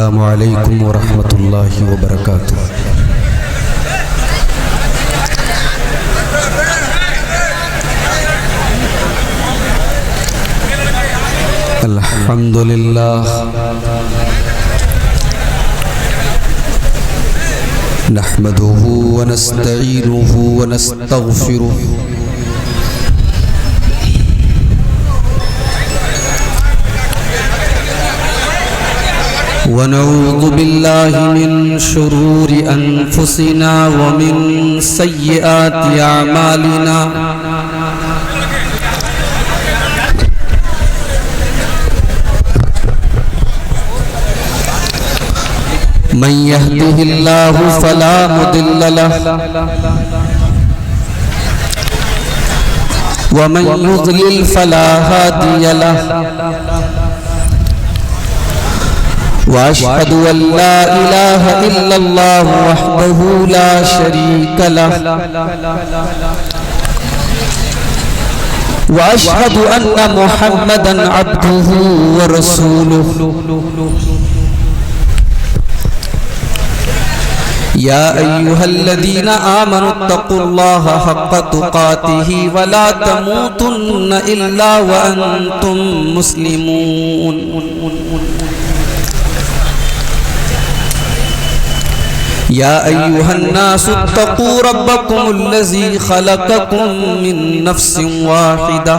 السلام علیکم ورحمۃ اللہ وبرکاتہ۔ الحمد للہ نحمده ونستعینه ونستغفره ونعوذ باللہ من شرور انفسنا ومن سیئات اعمالنا من يهده الله فلا مضل له ومن يضلل فلا هادي له وأشهد أن لا إله إلا الله وحده لا شريك له وأشهد أن محمدا عبده ورسوله يا أيها الذين آمنوا اتقوا الله حق تقاته ولا تموتن إلا وأنتم مسلمون يا أيها الناس اتقوا ربكم الذي خلقكم من نفس واحدة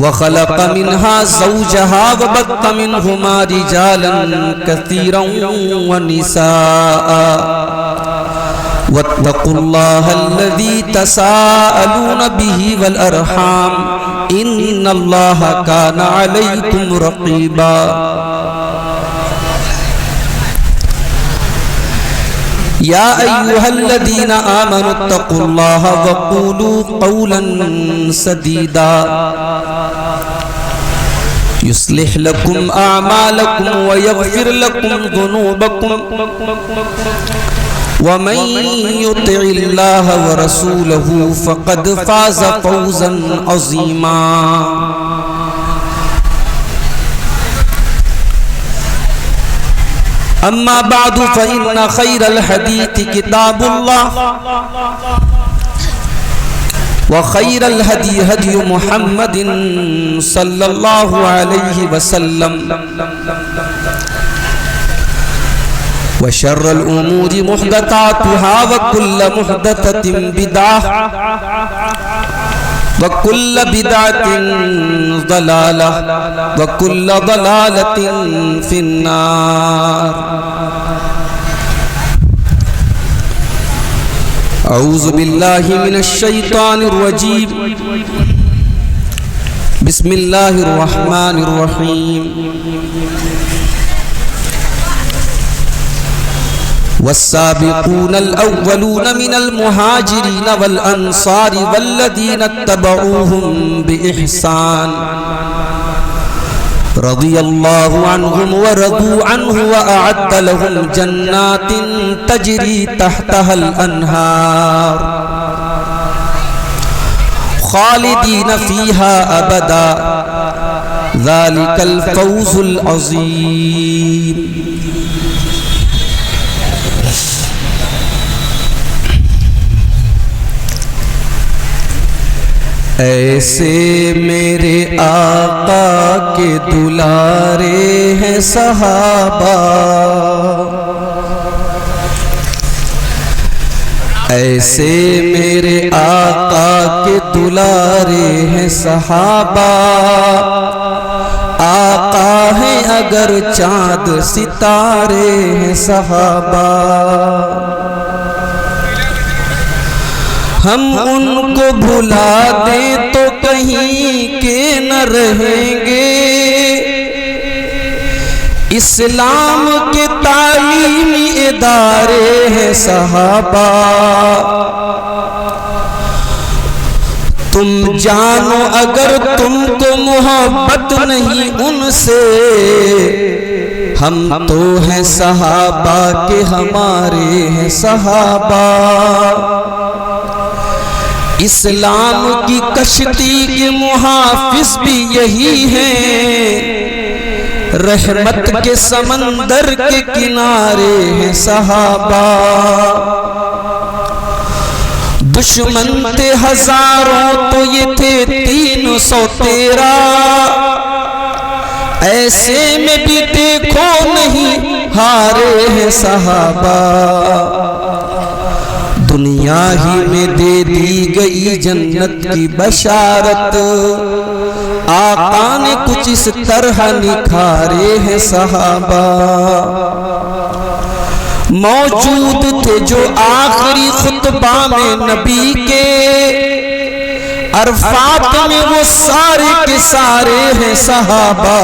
وخلق منها زوجها وبث منهما رجالا كثيرا ونساء واتقوا الله الذي تساءلون به والأرحام إن الله كان عليكم رقيبا يا أيها الذين آمنوا اتقوا الله وقولوا قولا سديدا يصلح لكم أعمالكم ويغفر لكم ذنوبكم ومن يطع الله ورسوله فقد فاز فوزا عظيما أما بعد فإن خير الحديث كتاب الله وخير الهدي هدي محمد صلى الله عليه وسلم وشر الأمور محدثاتها وكل محدثة بدعة وكل بدعة ضلالة وكل ضلالة في النار أعوذ بالله من الشيطان الرجيم بسم الله الرحمن الرحيم والسابقون الأولون من المهاجرين والأنصار والذين اتبعوهم بإحسان رضي الله عنهم ورضوا عنه وأعد لهم جنات تجري تحتها الأنهار خالدين فيها أبدا ذلك الفوز العظيم ایسے میرے آقا کے دلارے ہیں صحابہ ایسے میرے آقا کے دلارے ہیں صحابہ آقا ہیں اگر چاند ستارے ہیں صحابہ ہم ان کو بھلا دیں تو کہیں کے نہ رہیں گے اسلام کے تعلیمی ادارے ہیں صحابہ تم جانو اگر تم کو محبت نہیں ان سے ہم تو ہیں صحابہ کے ہمارے ہیں صحابہ اسلام کی کشتی کے محافظ بھی یہی ہیں رحمت کے سمندر کے کنارے ہیں صحابہ، دشمن تھے ہزاروں تو یہ تھے 313، ایسے میں بھی دیکھو نہیں ہارے ہیں صحابہ، دنیا ہی میں دے دی گئی جنت کی بشارت، آقا نے کچھ اس طرح نکھارے ہیں صحابہ، موجود تھے جو آخری خطبہ میں نبی کے، عرفات میں وہ سارے کے سارے ہیں صحابہ،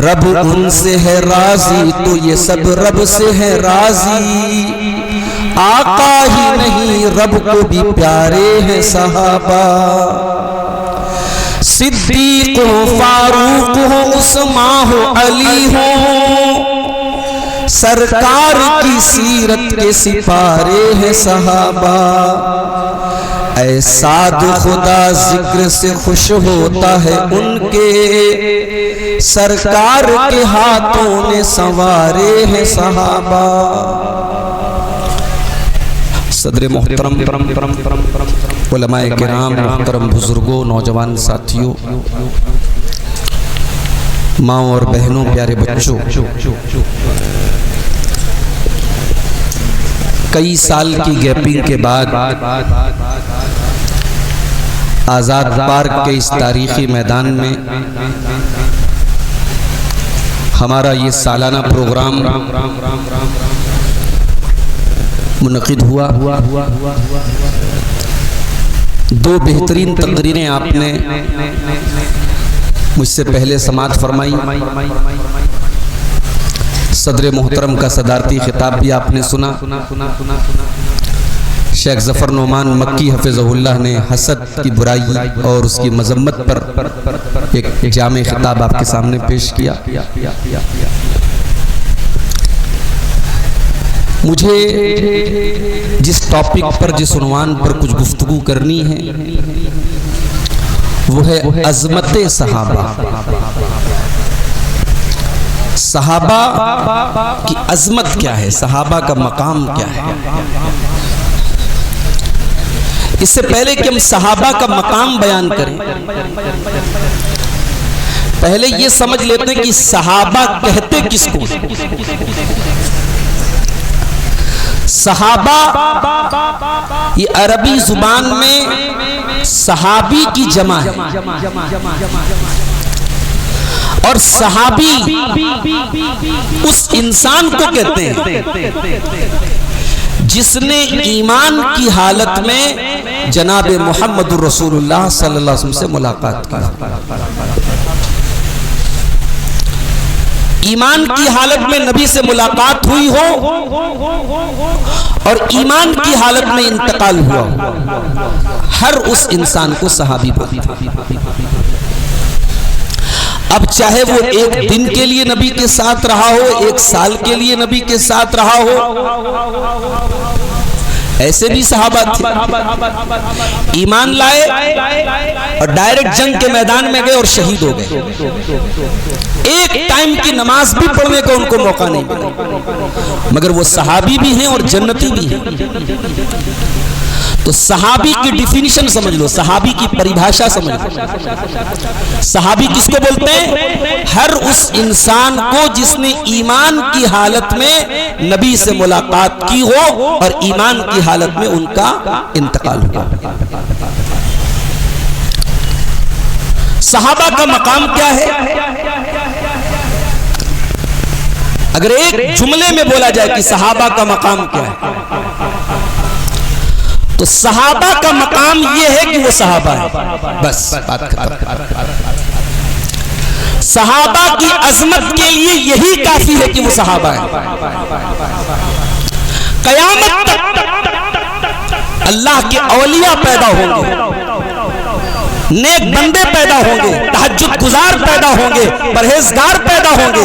رب ان سے ہے راضی تو یہ سب رب سے ہے راضی، آقا ہی نہیں رب کو بھی پیارے ہیں صحابہ، صدیق ہو فاروق ہو عثمان ہو علی ہو، سرکار کی سیرت کے سپارے ہیں صحابہ، اے سعد خدا ذکر سے خوش ہوتا ہے ان کے، سرکار کے ہاتھوں نے سنوارے ہیں صحابہ۔ صدر محترم، علماء کرام، محترم بزرگوں، نوجوان ساتھیوں، ماں اور بہنوں، پیارے بچوں، کئی سال کی گیپنگ کے بعد آزاد پارک کے اس تاریخی میدان میں ہمارا یہ سالانہ پروگرام منعقد ہوا۔ دو بہترین تقریریں آپ نے مجھ سے پہلے سماعت فرمائی، صدر محترم کا صدارتی خطاب بھی آپ نے سنا، شیخ ظفر نعمان مکی حفظہ اللہ نے حسد کی برائی اور اس کی مذمت پر ایک جامع خطاب آپ کے سامنے پیش کیا۔ مجھے جس ٹاپک پر، جس عنوان پر کچھ گفتگو کرنی ہے وہ ہے عظمت صحابہ۔ صحابہ کی عظمت کیا ہے، صحابہ کا مقام کیا ہے؟ اس سے پہلے کہ ہم صحابہ کا مقام بیان کریں، پہلے یہ سمجھ لیتے ہیں کہ صحابہ کہتے کس کو؟ صحابہ یہ عربی زبان میں صحابی کی جمع ہے، اور صحابی اس انسان کو کہتے ہیں جس نے ایمان کی حالت میں جناب محمد رسول اللہ صلی اللہ علیہ وسلم سے ملاقات کی، ایمان کی حالت میں نبی سے ملاقات ہوئی ہو اور ایمان کی حالت میں انتقال ہوا ہو، ہر اس انسان کو صحابی بولتے ہیں۔ اب چاہے وہ ایک دن کے لیے نبی کے ساتھ رہا ہو، ایک سال کے لیے نبی کے ساتھ رہا ہو، ایسے بھی صحابہ تھے، ایمان لائے اور ڈائریکٹ جنگ کے میدان میں گئے اور شہید ہو گئے، ایک ٹائم کی نماز بھی پڑھنے کا ان کو موقع نہیں ملا، مگر وہ صحابی بھی ہیں اور جنتی بھی ہیں۔ تو صحابی کی ڈیفینیشن سمجھ لو، صحابی کی پریبھاشا سمجھ لو۔ صحابی کس کو بولتے ہیں؟ ہر اس انسان کو جس نے ایمان کی حالت میں نبی سے ملاقات کی ہو اور ایمان کی حالت میں ان کا انتقال ہوا۔ صحابہ کا مقام کیا ہے؟ اگر ایک جملے میں بولا جائے کہ صحابہ کا مقام کیا ہے، تو صحابہ کا مقام یہ ہے کہ وہ صحابہ ہے، بس بات ختم۔ صحابہ کی عظمت کے لیے یہی کافی ہے کہ وہ صحابہ ہے۔ قیامت تک اللہ کے اولیاء پیدا ہوں گے، نیک بندے پیدا ہوں گے، تہجد گزار پیدا ہوں گے، پرہیزگار پیدا ہوں گے،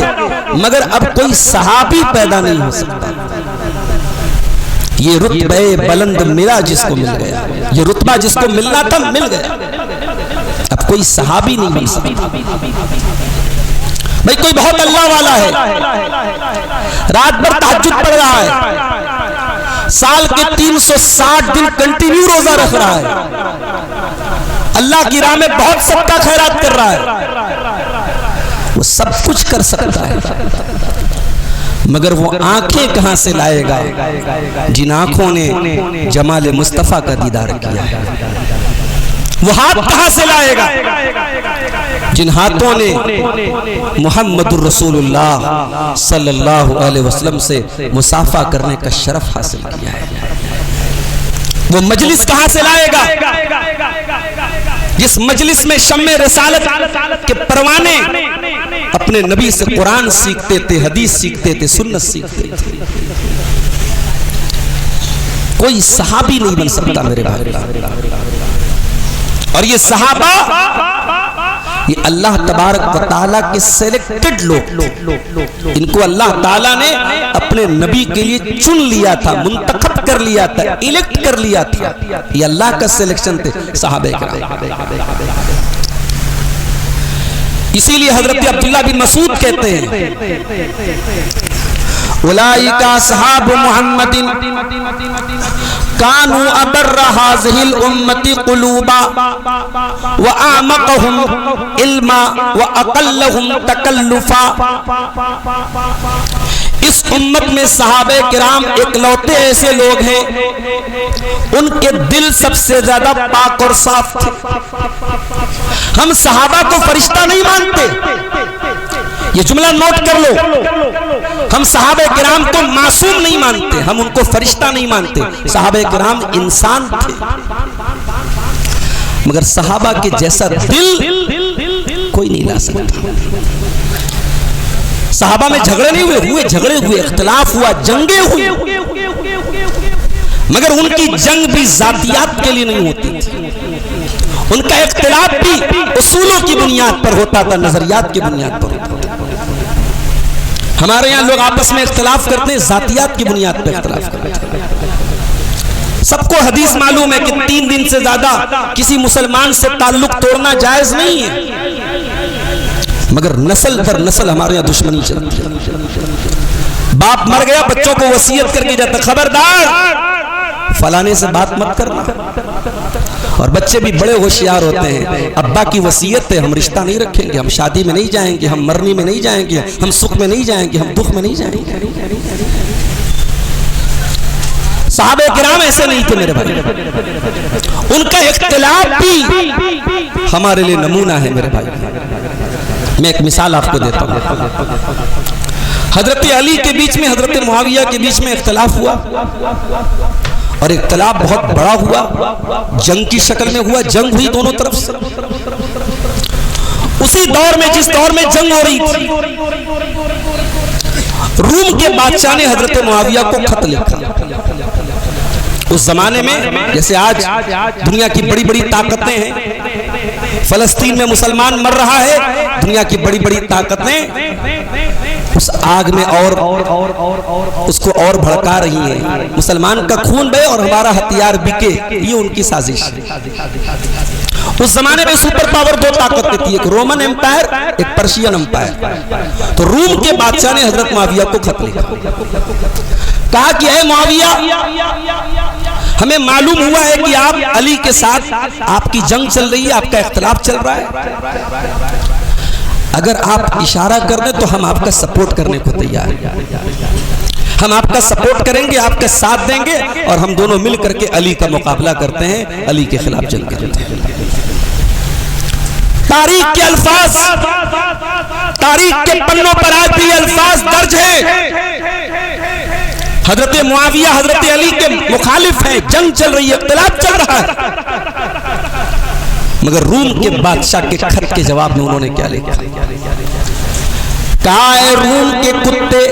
مگر اب کوئی صحابی پیدا نہیں ہو سکتا۔ یہ رتبہ بلند ملا جس کو مل گیا، یہ رتبہ جس کو ملنا تھا مل گیا، اب کوئی صحابی نہیں بن سکتا۔ بھئی کوئی بہت اللہ والا ہے، رات بھر تہجد پڑھ رہا ہے، سال کے 360 دن کنٹینیو روزہ رکھ رہا ہے، اللہ کی راہ میں بہت صدقہ خیرات کر رہا ہے، وہ سب کچھ کر سکتا ہے، مگر وہ آنکھیں کہاں سے لائے گا جن آنکھوں نے جمال مصطفیٰ کا دیدار کیا ہے؟ وہ ہاتھ کہاں سے لائے گا جن ہاتھوں نے محمد الرسول اللہ صلی اللہ علیہ وسلم سے مصافحہ کرنے کا شرف حاصل کیا ہے؟ وہ مجلس کہاں سے لائے گا جس مجلس میں شمع رسالت کے پروانے اپنے نبی سے قرآن سیکھتے تھے، حدیث سیکھتے تھے، سنت سیکھتے تھے؟ کوئی صحابی نہیں بن سکتا میرے بھائی، اور یہ صحابہ یہ اللہ تبارک و تعالیٰ کے سیلیکٹڈ لوگ، ان کو اللہ تعالیٰ نے اپنے نبی کے لیے چن لیا تھا، منتخب کر لیا تھا، الیکٹ کر لیا تھا، یہ اللہ کا سیلیکشن تھے صحابہ کرام۔ اسی لیے حضرت عبداللہ بن مسعود کہتے ہیں اولئک اصحاب محمد کانوا ابر هذه الامه قلوبا واعمقهم علما واقلهم تکلفا۔ اس امت میں صحابہ کرام اکلوتے ایسے لوگ ہیں ان کے دل سب سے زیادہ پاک اور صاف تھے۔ ہم صحابہ کو فرشتہ نہیں مانتے، یہ جملہ نوٹ کر لو، ہم صحابہ کرام کو معصوم نہیں مانتے، ہم ان کو فرشتہ نہیں مانتے، صحابہ کرام انسان تھے، مگر صحابہ کے جیسا دل کوئی نہیں لا سکتا۔ صحابہ میں جھگڑے نہیں ہوئے، جھگڑے ہوئے، اختلاف ہوا، جنگیں ہوئی، مگر ان کی جنگ بھی ذاتیات کے لیے نہیں ہوتی تھی، ان کا اختلاف بھی اصولوں کی بنیاد پر ہوتا تھا، نظریات کی بنیاد پر ہوتا تھا۔ ہمارے یہاں لوگ آپس میں اختلاف کرتے ہیں، ذاتیات کی بنیاد پر اختلاف کرتے ہیں۔ سب کو حدیث معلوم ہے کہ 3 دن سے زیادہ کسی مسلمان سے تعلق توڑنا جائز نہیں ہے، مگر نسل در نسل ہمارے یہاں دشمنی چلتی ہے۔ باپ مر گیا، بچوں کو وصیت کر کے جاتا خبردار فلانے سے بات مت کرنا، اور بچے بھی بڑے ہوشیار ہوتے ہیں، ابا کی وصیت ہے ہم رشتہ نہیں رکھیں گے، ہم شادی میں نہیں جائیں گے، ہم مرنی میں نہیں جائیں گے، ہم سکھ میں نہیں جائیں گے، ہم دکھ میں نہیں جائیں گے۔ صحابہ کرام ایسے نہیں تھے میرے بھائی، ان کا اختلاف بھی ہمارے لیے نمونہ ہے میرے بھائی۔ میں ایک مثال آپ کو دیتا ہوں، حضرت علی کے بیچ میں حضرت معاویہ کے بیچ میں اختلاف ہوا، اور اختلاف بہت بڑا ہوا، جنگ کی شکل میں ہوا، جنگ ہوئی دونوں طرف سے۔ اسی دور میں جس دور میں جنگ ہو رہی تھی، روم کے بادشاہ نے حضرت معاویہ کو خط لکھا۔ اس زمانے میں جیسے آج دنیا کی بڑی بڑی طاقتیں ہیں، فلسطین میں مسلمان مر رہا ہے، دنیا کی بڑی بڑی طاقتیں اس آگ میں اور اس کو اور بھڑکا رہی ہیں، مسلمان کا خون بہے اور ہمارا ہتھیار بکے، یہ ان کی سازش ہے۔ اس زمانے میں سپر پاور 2 طاقتیں تھی، ایک رومن امپائر، ایک پرشین امپائر۔ تو روم کے بادشاہ نے حضرت معاویہ کو خط لکھا، کہا کہ اے معاویہ، ہمیں معلوم ہوا ہے کہ آپ علی کے ساتھ آپ کی جنگ چل رہی ہے، آپ کا اختلاف چل رہا ہے، اگر آپ اشارہ کر دیں تو ہم آپ کا سپورٹ کرنے کو تیار ہیں، ہم آپ کا سپورٹ کریں گے، آپ کا ساتھ دیں گے، اور ہم دونوں مل کر کے علی کا مقابلہ کرتے ہیں، علی کے خلاف جنگ کرتے ہیں۔ تاریخ کے الفاظ، تاریخ کے پنوں پر آج بھی الفاظ درج ہیں، حضرت معاویہ حضرت علی کے مخالف ہیں، جنگ چل رہی ہے، اختلاف چل رہا ہے، مگر روم کے بادشاہ کے خط کے جواب میں انہوں نے کیا لکھا؟ کہا اے روم کے کتے،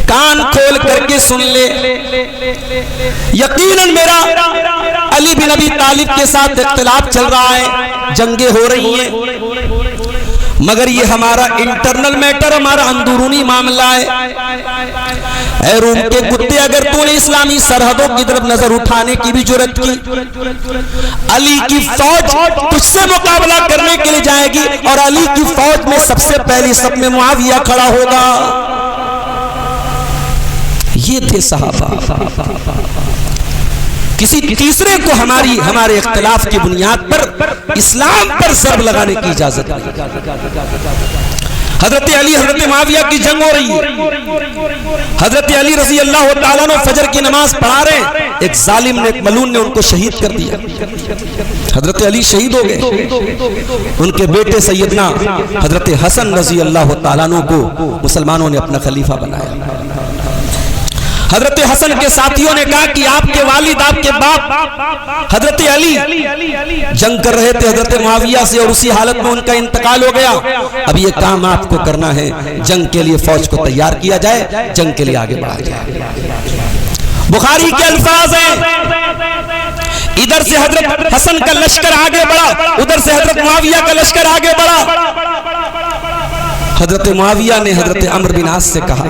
کان کھول کر کے سن لے، یقیناً میرا علی بن ابی طالب کے ساتھ اختلاف چل رہا ہے، جنگیں ہو رہی ہیں، مگر یہ ہمارا انٹرنل میٹر، ہمارا اندرونی معاملہ ہے۔ اے روم کے کتے، اگر تو نے اسلامی سرحدوں کی طرف نظر اٹھانے کی بھی جرات کی، علی کی فوج تجھ سے مقابلہ کرنے کے لیے جائے گی، اور علی کی فوج میں سب سے پہلی صف میں معاویہ کھڑا ہوگا۔ یہ تھے صحابہ۔ کسی تیسرے کو ہمارے اختلاف کی بنیاد پر اسلام پر ضرب لگانے کی اجازت نہیں۔ حضرت علی حضرت معاویہ کی جنگ ہو رہی ہے، حضرت علی رضی اللہ تعالیٰ عنہ فجر کی نماز پڑھا رہے ہیں، ایک ظالم نے، ایک ملعون نے ان کو شہید کر دیا۔ حضرت علی شہید ہو گئے، ان کے بیٹے سیدنا حضرت حسن رضی اللہ تعالیٰ عنہ کو مسلمانوں نے اپنا خلیفہ بنایا۔ حضرت حسن کے ساتھیوں نے کہا کہ آپ کے والد، آپ کے باپ حضرت علی جنگ کر رہے تھے حضرت معاویہ سے، اور اسی حالت میں ان کا انتقال ہو گیا، اب یہ کام آپ کو کرنا ہے، جنگ کے لیے فوج کو تیار کیا جائے، جنگ کے لیے آگے بڑھا جائے۔ بخاری کے الفاظ ہیں، ادھر سے حضرت حسن کا لشکر آگے بڑھا، ادھر سے حضرت معاویہ کا لشکر آگے بڑھا۔ حضرت معاویہ نے حضرت عمرو بن عاص سے کہا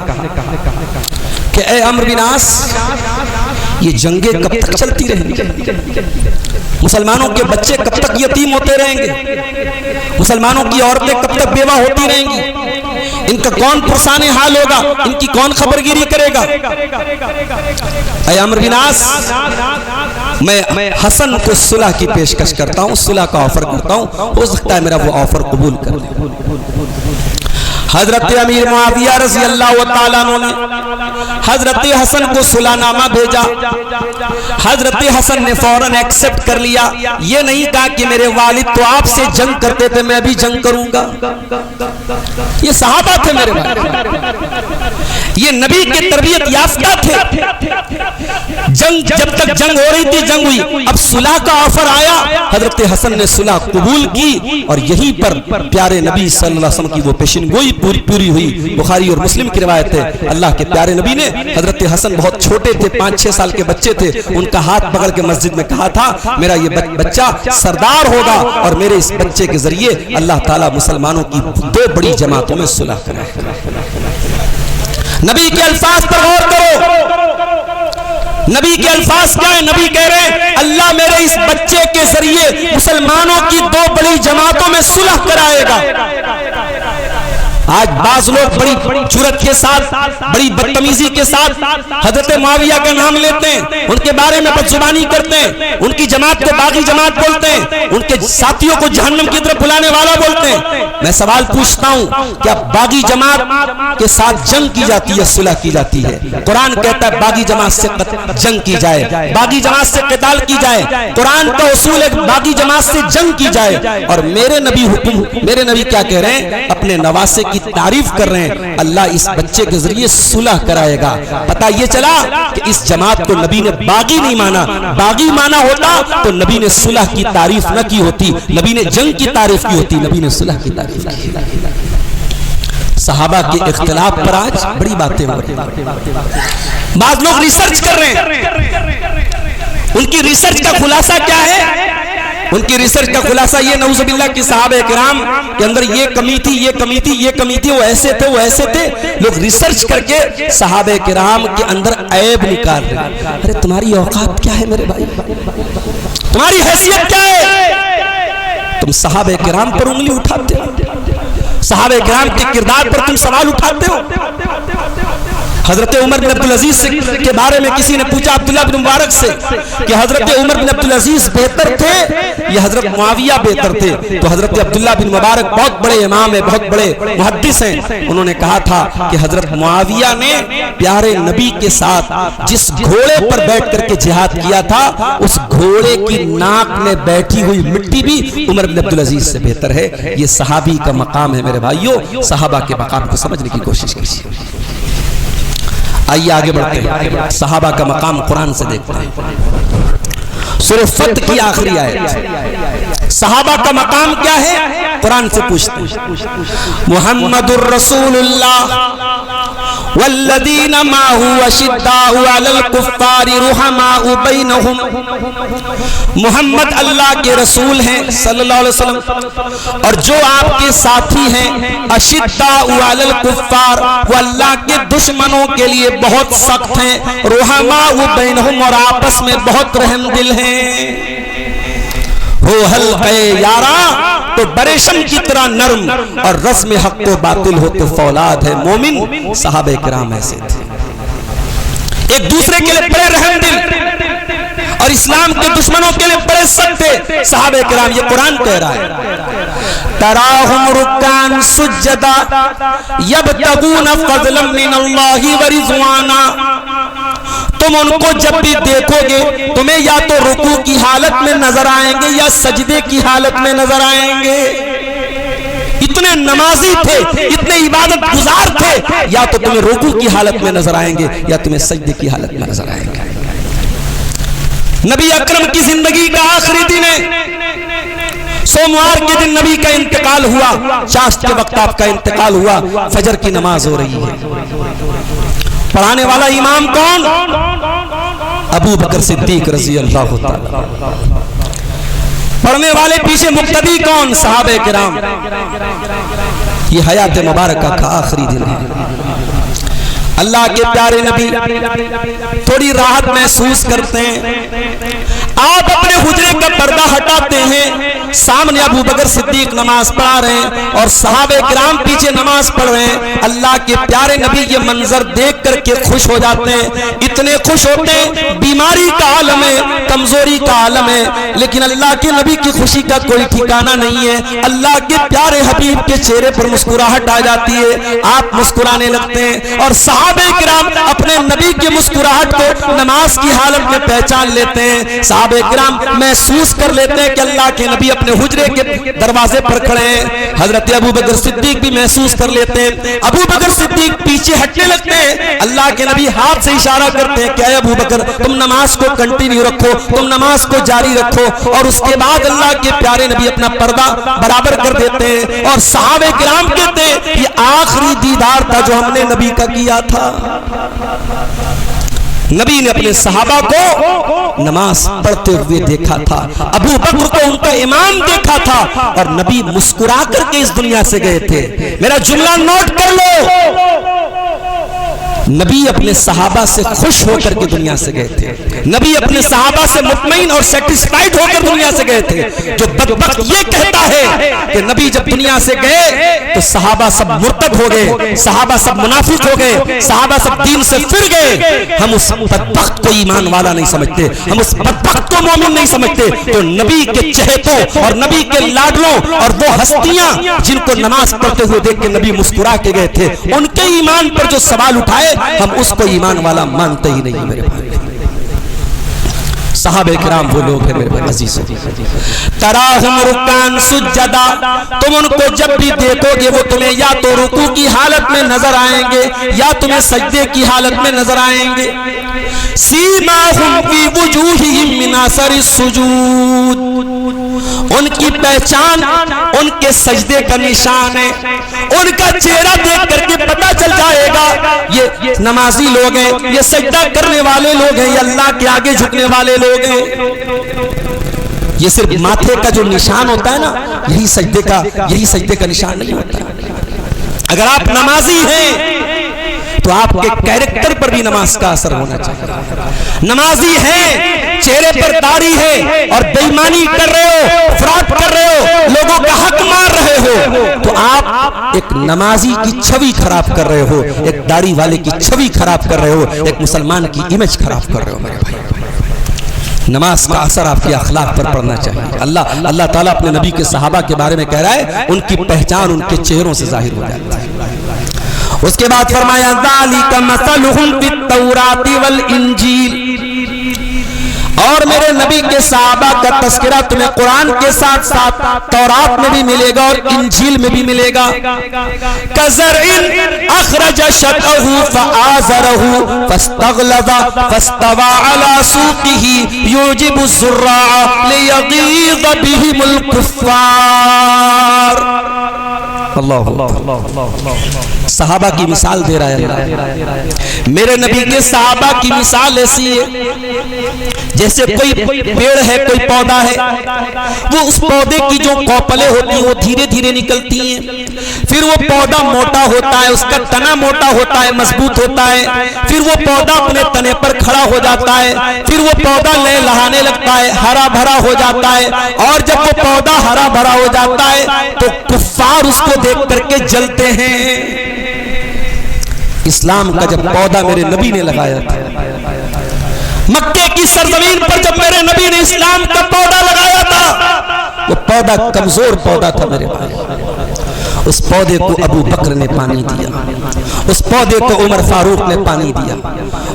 کہ اے عمرو بن عاص، یہ جنگیں کب تک چلتی رہیں گی؟ مسلمانوں کے بچے کب تک یتیم ہوتے رہیں گے؟ مسلمانوں کی عورتیں کب تک بیوہ ہوتی رہیں گی؟ ان کا کون پرسان حال ہوگا؟ ان کی کون خبرگیری کرے گا؟ اے عمرو بن عاص، میں حسن کو صلح کی پیشکش کرتا ہوں، صلح کا آفر کرتا ہوں، ہو سکتا ہے میرا وہ آفر قبول کر لیں۔ حضرت امیر معاویہ رضی اللہ تعالیٰ عنہ نے حضرت حسن کو صلح نامہ بھیجا۔ حضرت حسن نے فوراً ایکسپٹ کر لیا، یہ نہیں کہا کہ میرے والد تو آپ سے جنگ کرتے تھے، میں بھی جنگ کروں گا۔ یہ صحابہ تھے میرے بھائی، یہ نبی کے تربیت یافتہ تھے۔ جنگ جب تک جنگ ہو رہی تھی، جنگ ہوئی، اب صلح کا آفر آیا، حضرت حسن نے صلح قبول کی، اور یہیں پر پیارے نبی صلی اللہ علیہ وسلم کی وہ پیشن گوئی پوری ہوئی۔ بخاری اور مسلم کی روایت ہے، اللہ کے پیارے نبی نے، حضرت حسن بہت چھوٹے تھے، 5-6 سال کے بچے تھے، ان کا ہاتھ پکڑ کے مسجد میں کہا تھا میرا یہ بچہ سردار ہوگا، اور میرے اس بچے کے ذریعے اللہ تعالیٰ مسلمانوں کی 2 بڑی جماعتوں میں صلح کرے۔ نبی کے الفاظ پر غور کرو، نبی کے الفاظ کیا ہے؟ نبی کہہ رہے ہیں اللہ میرے اس بچے کے ذریعے مسلمانوں کی 2 بڑی جماعتوں میں صلح کرائے گا۔ آج بعض لوگ بڑی جرات کے ساتھ، بڑی بدتمیزی کے ساتھ حضرت معاویہ کا نام لیتے ہیں، ان کے بارے میں بدزبانی کرتے ہیں، ان کی جماعت کو باغی جماعت بولتے ہیں، ان کے ساتھیوں کو جہنم کی طرف بلانے والا بولتے ہیں۔ میں سوال پوچھتا ہوں، کیا باغی جماعت کے ساتھ جنگ کی جاتی ہے، صلح کی جاتی ہے؟ قرآن کہتا ہے باغی جماعت سے جنگ کی جائے، باغی جماعت سے قتال کی جائے۔ قرآن کا اصول ہے باغی جماعت سے جنگ کی جائے، اور میرے نبی کیا کہہ رہے ہیں؟ اپنے نواسے کی تعریف کر رہے ہیں، اللہ اس بچے کے ذریعے صلح کرائے گا۔ پتہ یہ چلا کہ اس جماعت کو نبی نے باغی نہیں مانا، باغی مانا ہوتا تو نبی نے صلح کی تعریف نہ کی ہوتی، نبی نے جنگ کی تعریف کی ہوتی، نبی نے صلح کی تعریف کی۔ صحابہ کے اختلاف پر آج بڑی باتیں ہو رہی ہیں، بعض لوگ ریسرچ کر رہے ہیں، ان کی ریسرچ کا خلاصہ کیا ہے؟ ان کی ریسرچ کا خلاصہ یہ نعوذ باللہ کہ صحابہ کرام کے اندر یہ کمی تھی، یہ کمی تھی، یہ کمی تھی، وہ ایسے تھے، وہ ایسے تھے۔ لوگ ریسرچ کر کے صحابہ کرام کے اندر عیب نکال رہے ہیں۔ ارے تمہاری اوقات کیا ہے میرے بھائی؟ تمہاری حیثیت کیا ہے؟ تم صحابہ کرام پر انگلی اٹھاتے ہو، صحابہ کرام کے کردار پر تم سوال اٹھاتے ہو۔ حضرت عمر بن عبدالعزیز کے بارے میں کسی نے پوچھا عبداللہ بن مبارک سے کہ حضرت عمر بن عبدالعزیز بہتر تھے یا حضرت معاویہ بہتر تھے؟ تو حضرت عبداللہ بن مبارک بہت بڑے امام ہیں، بہت بڑے محدث ہیں، انہوں نے کہا تھا کہ حضرت معاویہ نے پیارے نبی کے ساتھ جس گھوڑے پر بیٹھ کر کے جہاد کیا تھا، اس گھوڑے کی ناک میں بیٹھی ہوئی مٹی بھی عمر بن عبدالعزیز سے بہتر ہے۔ یہ صحابی کا مقام ہے میرے بھائیوں، صحابہ کے مقام کو سمجھنے کی کوشش کیجیے۔ آئیے آگے بڑھتے ہیں، صحابہ کا مقام قرآن سے دیکھتے ہیں۔ سورہ فتح کی آخری آیت، صحابہ کا مقام کیا ہے؟ قرآن سے پوچھتے ہیں۔ محمد الرسول اللہ والذین معه اشداء علی الکفار رحماء بینہم. محمد اللہ کے رسول ہیں صلی اللہ علیہ وسلم، اور جو آپ کے ساتھی ہیں اشداء علی الکفار، وہ اللہ کے دشمنوں کے لیے بہت سخت ہیں، رحماء بینہم، اور آپس میں بہت رحم دل ہیں. ہو حلقہ یاراں تو بریشم کی طرح نرم، اور رسم حق و باطل ہو تو فولاد ہے مومن. صحابہ کرام ایسے تھے، ایک دوسرے کے لیے بڑے رحم دل، اور اسلام کے دشمنوں کے لیے بڑے سخت تھے صحابہ کرام. یہ قرآن کہہ رہا ہے تراہم رکعاً سجدا یبتغون فضلا من اللہ ورضوانا. تم ان کو جب بھی دیکھو گے تمہیں یا تو رکوع کی حالت میں نظر آئیں گے یا سجدے کی حالت میں نظر آئیں گے. اتنے نمازی تھے، اتنے عبادت گزار تھے، یا تو تمہیں رکوع کی حالت میں نظر آئیں گے یا تمہیں سجدے کی حالت میں نظر آئیں گے. نبی اکرم کی زندگی کا آخری دن ہے، سوموار کے دن نبی کا انتقال ہوا، چاشت کے وقت آپ کا انتقال ہوا، فجر کی نماز ہو رہی ہے. پڑھانے والا امام کون؟ ابو بکر صدیق رضی اللہ تعالی. پڑھنے والے پیچھے مقتدی کون؟ صحابہ کرام. یہ حیات مبارکہ کا آخری دن ہے. اللہ کے پیارے نبی تھوڑی راحت محسوس کرتے ہیں. آپ اپنے حجرے کا پردہ ہٹاتے ہیں، سامنے ابو بکر صدیق نماز پڑھا رہے ہیں اور صحابہ کرام پیچھے نماز پڑھ رہے ہیں. اللہ کے پیارے نبی یہ منظر دیکھ کر کے خوش ہو جاتے ہیں، اتنے خوش ہوتے ہیں. بیماری کا عالم ہے، کمزوری کا عالم ہے، لیکن اللہ کے نبی کی خوشی کا کوئی ٹھکانہ نہیں ہے. اللہ کے پیارے حبیب کے چہرے پر مسکراہٹ آ جاتی ہے، آپ مسکرانے لگتے ہیں، اور صحابہ کرام اپنے نبی کی مسکراہٹ کو نماز کی حالت میں پہچان لیتے ہیں. صحابہ کرام محسوس کر لیتے ہیں کہ اللہ کے نبی اپنے حجرے کے دروازے پر کھڑے ہیں. حضرت ابو بکر صدیق بھی محسوس کر لیتے ہیں. ابو بکر صدیق پیچھے ہٹنے لگتے ہیں. اللہ کے نبی ہاتھ سے اشارہ کرتے ہیں کہ اے ابو بکر تم نماز کو کنٹینیو رکھو، تم نماز کو جاری رکھو. اور اس کے بعد اللہ کے پیارے نبی اپنا پردہ برابر کر دیتے ہیں، اور صحابہ کرام کہتے ہیں یہ آخری دیدار تھا جو ہم نے نبی کا کیا تھا. نبی نے اپنے صحابہ کو نماز پڑھتے ہوئے دیکھا تھا، ابو بکر کو ان کا امام دیکھا تھا، اور نبی مسکرا کر کے اس دنیا سے گئے تھے. میرا جملہ نوٹ کر لو، نبی اپنے صحابہ سے خوش ہو کر کے دنیا سے گئے تھے. نبی اپنے صحابہ سے مطمئن اور سیٹسفائیڈ ہو کر دنیا سے گئے تھے. جو بدبخت یہ کہتا ہے کہ نبی جب دنیا سے گئے تو صحابہ سب مرتد ہو گئے، صحابہ سب منافق ہو گئے، صحابہ سب دین سے پھر گئے، ہم اس بدبخت کو ایمان والا نہیں سمجھتے، ہم اس بدبخت کو مومن نہیں سمجھتے. تو نبی کے چہتوں اور نبی کے لاڈلوں اور وہ ہستیاں جن کو نماز پڑھتے ہوئے دیکھ کے نبی مسکرا کے گئے تھے، ان کے ایمان پر جو سوال اٹھائے ہم اس کو ایمان والا مانتے ہی نہیں. میرے بھائی صحابہ کرام وہ لوگ ہیں میرے بھائی عزیزوں. تراہم رکعاً سجدا، تم ان کو جب بھی دیکھو گے وہ تمہیں یا تو رکوع کی حالت میں نظر آئیں گے یا تمہیں سجدے کی حالت میں نظر آئیں گے. سیماہم فی وجوہہم من اثر السجود، ان کی پہچان ان کے سجدے کا نشان ہے. ان کا چہرہ دیکھ کر کے پتہ چل جائے گا یہ نمازی لوگ ہیں، یہ سجدہ کرنے والے لوگ ہیں، یہ اللہ کے آگے جھکنے والے لوگ ہیں. یہ صرف ماتھے کا جو نشان ہوتا ہے نا، یہی سجدے کا نشان نہیں ہوتا. اگر آپ نمازی ہیں تو آپ کے کیریکٹر پر بھی نماز کا اثر ہونا چاہیے. نمازی ہیں، چہرے پر داڑھی ہے اور بے ایمانی کر رہے ہو، فراڈ کر رہے ہو، لوگوں کا حق مار رہے ہو، تو آپ ایک نمازی کی چھوی خراب کر رہے ہو، ایک داڑھی والے کی چھوی خراب کر رہے ہو، ایک مسلمان کی امیج خراب کر رہے ہو. میرے بھائی نماز کا اثر آپ کے اخلاق پر پڑنا چاہیے. اللہ تعالیٰ اپنے نبی کے صحابہ کے بارے میں کہہ رہا ہے ان کی پہچان ان کے چہروں سے ظاہر ہو جاتی ہے. اس کے بعد فرمایا ذالک مثلہم فی التوراۃ والانجیل، اور میرے نبی کے صحابہ کا تذکرہ تمہیں قرآن کے ساتھ ساتھ تورات میں بھی ملے گا اور انجیل میں بھی ملے گا. کزرع اخرج شطأہ فآزرہ فاستغلظ فاستوى على سوقه يعجب الزراع ليغيظ بهم الكفار. اللہ صحابہ کی مثال دے رہا ہے اللہ. میرے نبی کے صحابہ کی مثال ایسی ہے جیسے کوئی پیڑ ہے, کوئی پودا ہے, وہ اس پودے کی جو کوپلیں ہوتی ہیں وہ دھیرے دھیرے نکلتی ہیں, پھر وہ پودا موٹا ہوتا ہے, اس کا تنا موٹا ہوتا ہے, مضبوط ہوتا ہے, پھر وہ پودا اپنے تنے پر کھڑا ہو جاتا ہے, پھر وہ پودا لہلہانے لگتا ہے, ہرا بھرا ہو جاتا ہے, اور جب وہ پودا ہرا بھرا ہو جاتا ہے تو کفار اس کو دیکھ کر کے جلتے ہیں. اسلام کا جب پودا میرے نبی نے لگایا تھا, مکے کی سرزمین پر جب میرے نبی نے اسلام کا پودا لگایا تھا, وہ پودا کمزور پودا تھا میرے بھائی. اس پودے کو ابو بکر نے پانی دیا, اس پودے کو عمر فاروق نے پانی دیا,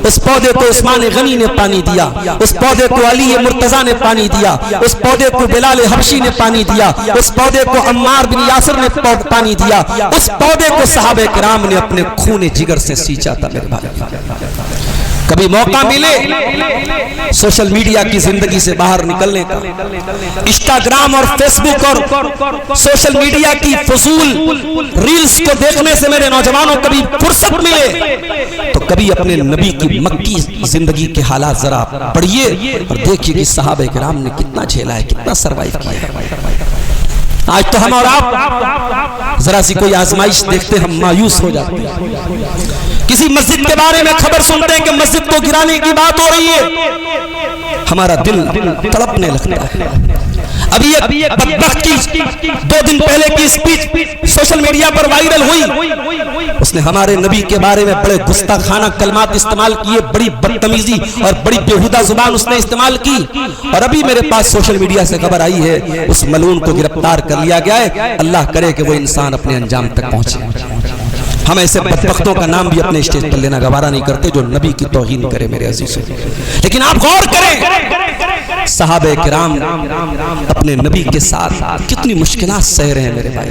اس پودے کو عثمان غنی نے پانی دیا, اس پودے کو علی مرتضیٰ نے پانی دیا, اس پودے کو بلال حبشی نے پانی دیا, اس پودے کو عمار بن یاسر نے پانی دیا, اس پودے کو صحابہ کرام نے اپنے خون جگر سے سینچا تھا میرے بھائی. کبھی موقع ملے سوشل میڈیا کی زندگی سے باہر نکلنے کا, انسٹاگرام اور فیس بک اور سوشل میڈیا کی فضول ریلز کو دیکھنے سے میرے نوجوانوں کبھی فرصت ملے تو کبھی اپنے نبی کی مکی زندگی کے حالات ذرا پڑھیے اور دیکھیے کہ صحابہ کرام نے کتنا جھیلا ہے, کتنا سروائیو کیا ہے. آج تو ہم اور آپ ذرا سی کوئی آزمائش دیکھتے ہم مایوس ہو جاتے ہیں. کسی مسجد کے بارے میں خبر سنتے ہیں کہ مسجد کو گرانے کی بات ہو رہی ہے, ہمارا دل تڑپنے لگتا ہے. ابھی ایک بدبخت کی 2 دن پہلے کی سپیچ سوشل میڈیا پر وائرل ہوئی, اس نے ہمارے نبی کے بارے میں بڑے گستاخانہ کلمات استعمال کیے, بڑی بدتمیزی اور بڑی بیہودہ زبان اس نے استعمال کی, اور ابھی میرے پاس سوشل میڈیا سے خبر آئی ہے اس ملعون کو گرفتار کر لیا گیا ہے. اللہ کرے کہ وہ انسان اپنے انجام تک پہنچے. ہم ایسے بدبختوں کا نام بھی اپنے اسٹیج پر لینا گوارا نہیں کرتے جو نبی کی توہین کرے میرے عزیزوں. لیکن آپ غور کریں صحابہ کرام اپنے نبی کے ساتھ کتنی مشکلات سہ رہے ہیں میرے بھائی.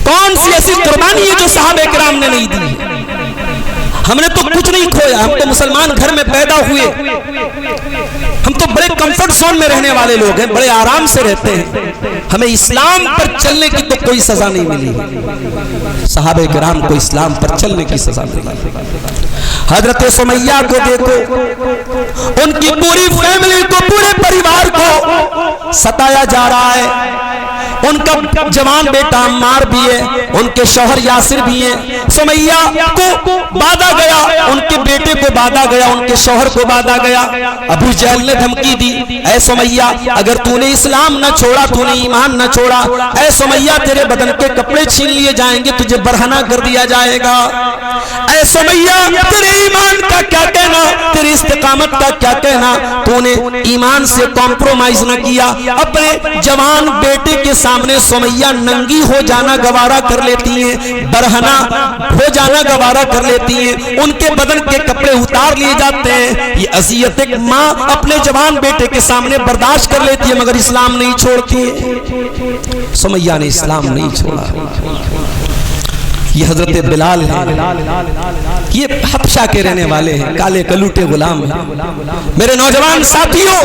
کون سی ایسی قربانی ہے جو صحابہ کرام نے نہیں دی؟ ہم نے تو کچھ نہیں کھویا, ہم تو مسلمان گھر میں پیدا ہوئے, ہم تو بڑے کمفرٹ زون میں رہنے والے لوگ ہیں, بڑے آرام سے رہتے ہیں, ہمیں اسلام پر چلنے کی تو کوئی سزا نہیں ملی. صحابہ کرام کو اسلام پر چلنے کی سزا ملی. حضرت سمیہ کو دیکھو, ان کی پوری فیملی کو, پورے پریوار کو ستایا جا رہا ہے. ان کا جوان بیٹا عمار بھی ہے, ان کے شوہر یاسر بھی ہیں. سمیہ کو بادا گیا, ان کے بیٹے کو بادا گیا, ان کے شوہر کو بادا گیا. ابو جہل نے دھمکی دی, اے سمیہ اگر تو نے اسلام نہ چھوڑا, تو نے ایمان نہ چھوڑا, اے سمیہ تیرے بدن کے کپڑے چھین لیے جائیں گے, تجھے برہنہ کر دیا جائے گا. اے سمیہ تیرے ایمان کا کیا کہنا, تیری استقامت کا کیا کہنا, تو نے ایمان سے کمپرومائز نہ کیا. اپنے جوان بیٹے کے سامنے سمیہ ننگی ہو جانا گوارا کر لیتی ہیں, برہنہ ہو جانا گوارا کر لیتی ہیں, ان کے بدن کے کپڑے اتار لیے جاتے ہیں. یہ اذیت ایک ماں اپنے جوان بیٹے کے سامنے برداشت کر لیتی ہے مگر اسلام نہیں چھوڑتی ہے. سمیہ نے اسلام نہیں چھوڑا. یہ حضرت بلال ہیں, یہ حبشہ کے رہنے والے ہیں, کالے کلوٹے غلام ہیں. میرے نوجوان ساتھیوں,